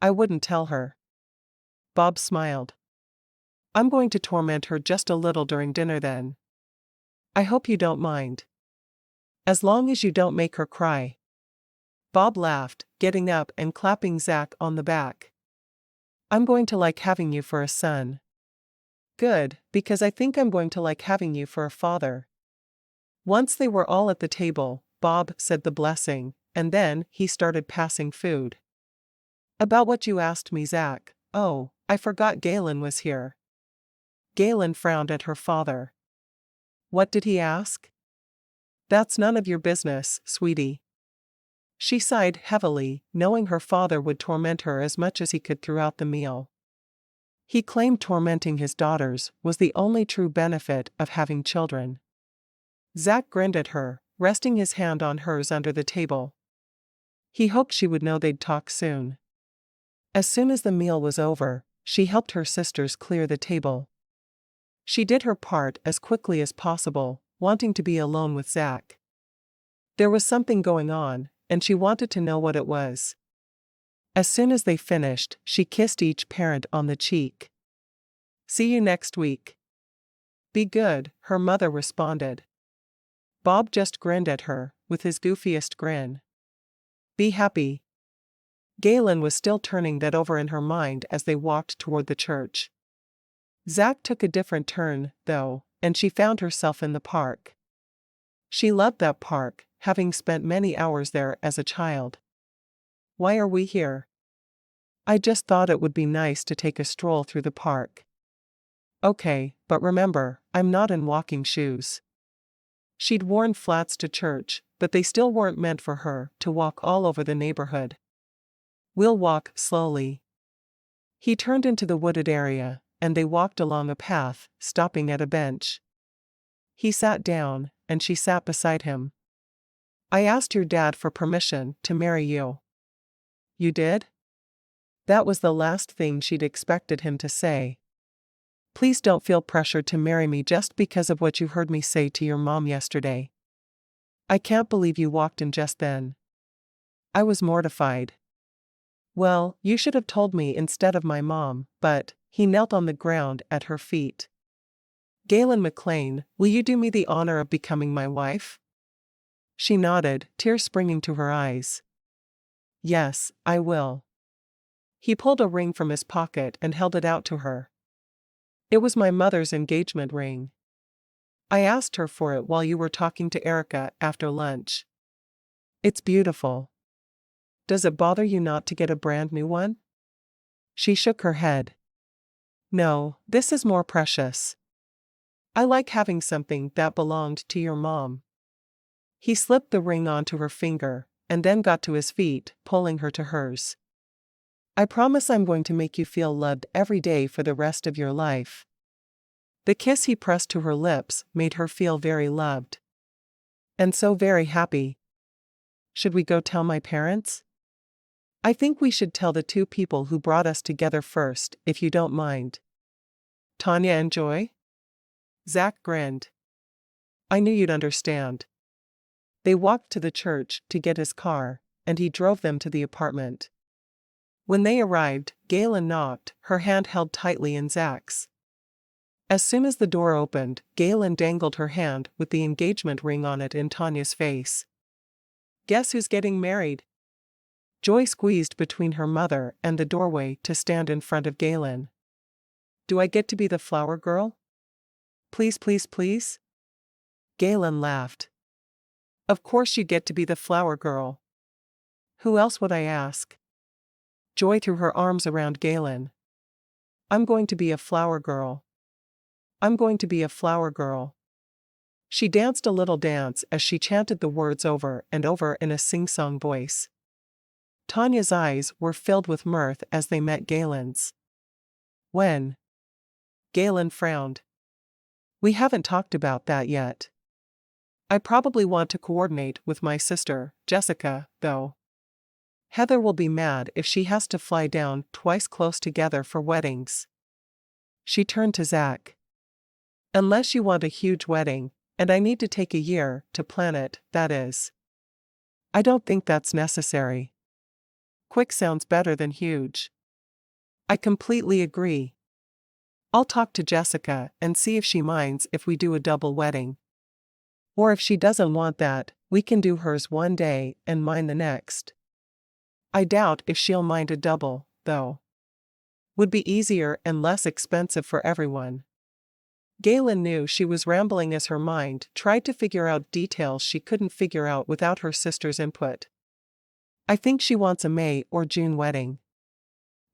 I wouldn't tell her. Bob smiled. I'm going to torment her just a little during dinner then. I hope you don't mind. As long as you don't make her cry. Bob laughed, getting up and clapping Zach on the back. I'm going to like having you for a son. Good, because I think I'm going to like having you for a father. Once they were all at the table, Bob said the blessing, and then he started passing food. About what you asked me, Zach. Oh, I forgot Gaylynn was here. Gaylynn frowned at her father. What did he ask? That's none of your business, sweetie. She sighed heavily, knowing her father would torment her as much as he could throughout the meal. He claimed tormenting his daughters was the only true benefit of having children. Zach grinned at her, resting his hand on hers under the table. He hoped she would know they'd talk soon. As soon as the meal was over, she helped her sisters clear the table. She did her part as quickly as possible, wanting to be alone with Zach. There was something going on, and she wanted to know what it was. As soon as they finished, she kissed each parent on the cheek. See you next week. Be good, her mother responded. Bob just grinned at her, with his goofiest grin. Be happy. Gaylynn was still turning that over in her mind as they walked toward the church. Zach took a different turn, though, and she found herself in the park. She loved that park, having spent many hours there as a child. Why are we here? I just thought it would be nice to take a stroll through the park. Okay, but remember, I'm not in walking shoes. She'd worn flats to church, but they still weren't meant for her to walk all over the neighborhood. We'll walk slowly. He turned into the wooded area, and they walked along a path, stopping at a bench. He sat down, and she sat beside him. I asked your dad for permission to marry you. You did? That was the last thing she'd expected him to say. Please don't feel pressured to marry me just because of what you heard me say to your mom yesterday. I can't believe you walked in just then. I was mortified. Well, you should have told me instead of my mom, but, he knelt on the ground at her feet. Gaylynn McClain, will you do me the honor of becoming my wife? She nodded, tears springing to her eyes. Yes, I will. He pulled a ring from his pocket and held it out to her. It was my mother's engagement ring. I asked her for it while you were talking to Erica after lunch. It's beautiful. Does it bother you not to get a brand new one? She shook her head. No, this is more precious. I like having something that belonged to your mom. He slipped the ring onto her finger, and then got to his feet, pulling her to hers. I promise I'm going to make you feel loved every day for the rest of your life. The kiss he pressed to her lips made her feel very loved. And so very happy. Should we go tell my parents? I think we should tell the 2 people who brought us together first, if you don't mind. Tanya and Joy? Zach grinned. I knew you'd understand. They walked to the church to get his car, and he drove them to the apartment. When they arrived, Gaylynn knocked, her hand held tightly in Zach's. As soon as the door opened, Gaylynn dangled her hand with the engagement ring on it in Tanya's face. Guess who's getting married? Joy squeezed between her mother and the doorway to stand in front of Gaylynn. Do I get to be the flower girl? Please, please, please? Gaylynn laughed. Of course you get to be the flower girl. Who else would I ask? Joy threw her arms around Gaylynn. I'm going to be a flower girl. I'm going to be a flower girl. She danced a little dance as she chanted the words over and over in a sing-song voice. Tanya's eyes were filled with mirth as they met Gaylyn's. When? Gaylynn frowned. We haven't talked about that yet. I probably want to coordinate with my sister, Jessica, though. Heather will be mad if she has to fly down twice close together for weddings. She turned to Zach. Unless you want a huge wedding, and I need to take a year to plan it, that is. I don't think that's necessary. Quick sounds better than huge. I completely agree. I'll talk to Jessica and see if she minds if we do a double wedding. Or if she doesn't want that, we can do hers one day and mine the next. I doubt if she'll mind a double, though. Would be easier and less expensive for everyone. Gaylynn knew she was rambling as her mind tried to figure out details she couldn't figure out without her sister's input. I think she wants a May or June wedding.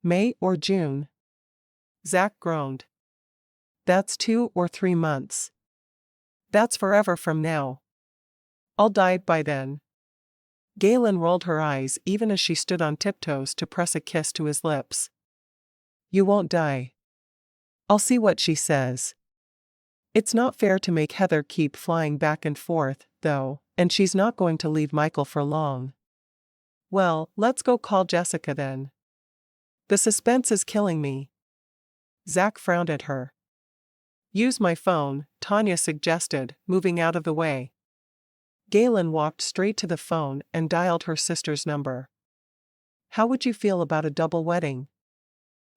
May or June? Zach groaned. That's 2 or 3 months. That's forever from now. I'll die by then. Gaylynn rolled her eyes even as she stood on tiptoes to press a kiss to his lips. You won't die. I'll see what she says. It's not fair to make Heather keep flying back and forth, though, and she's not going to leave Michael for long. Well, let's go call Jessica then. The suspense is killing me. Zach frowned at her. Use my phone, Tanya suggested, moving out of the way. Gaylynn walked straight to the phone and dialed her sister's number. How would you feel about a double wedding?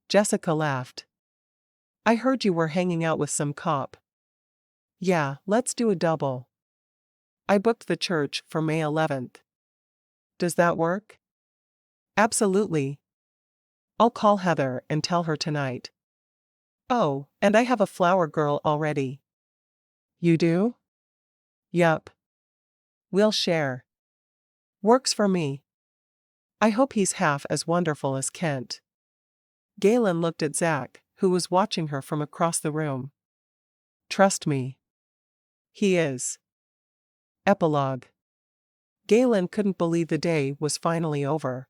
Jessica laughed. I heard you were hanging out with some cop. Yeah, let's do a double. I booked the church for May 11th. Does that work? Absolutely. I'll call Heather and tell her tonight. Oh, and I have a flower girl already. You do? Yup. We'll share. Works for me. I hope he's half as wonderful as Kent. Gaylynn looked at Zach, who was watching her from across the room. Trust me. He is. Epilogue. Gaylynn couldn't believe the day was finally over.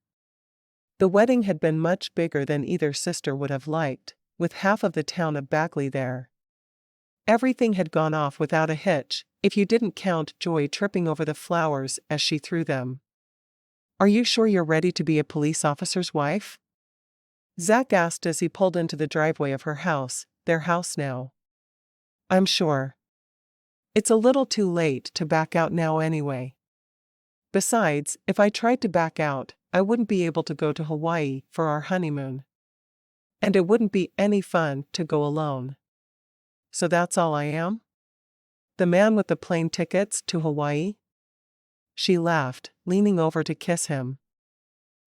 The wedding had been much bigger than either sister would have liked, with half of the town of Bagley there. Everything had gone off without a hitch, if you didn't count Joy tripping over the flowers as she threw them. Are you sure you're ready to be a police officer's wife? Zach asked as he pulled into the driveway of her house, their house now. I'm sure. It's a little too late to back out now anyway. Besides, if I tried to back out, I wouldn't be able to go to Hawaii for our honeymoon. And it wouldn't be any fun to go alone. So that's all I am? The man with the plane tickets to Hawaii? She laughed, leaning over to kiss him.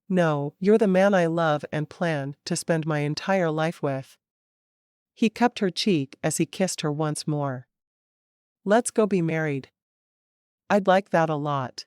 No, you're the man I love and plan to spend my entire life with. He cupped her cheek as he kissed her once more. Let's go be married. I'd like that a lot.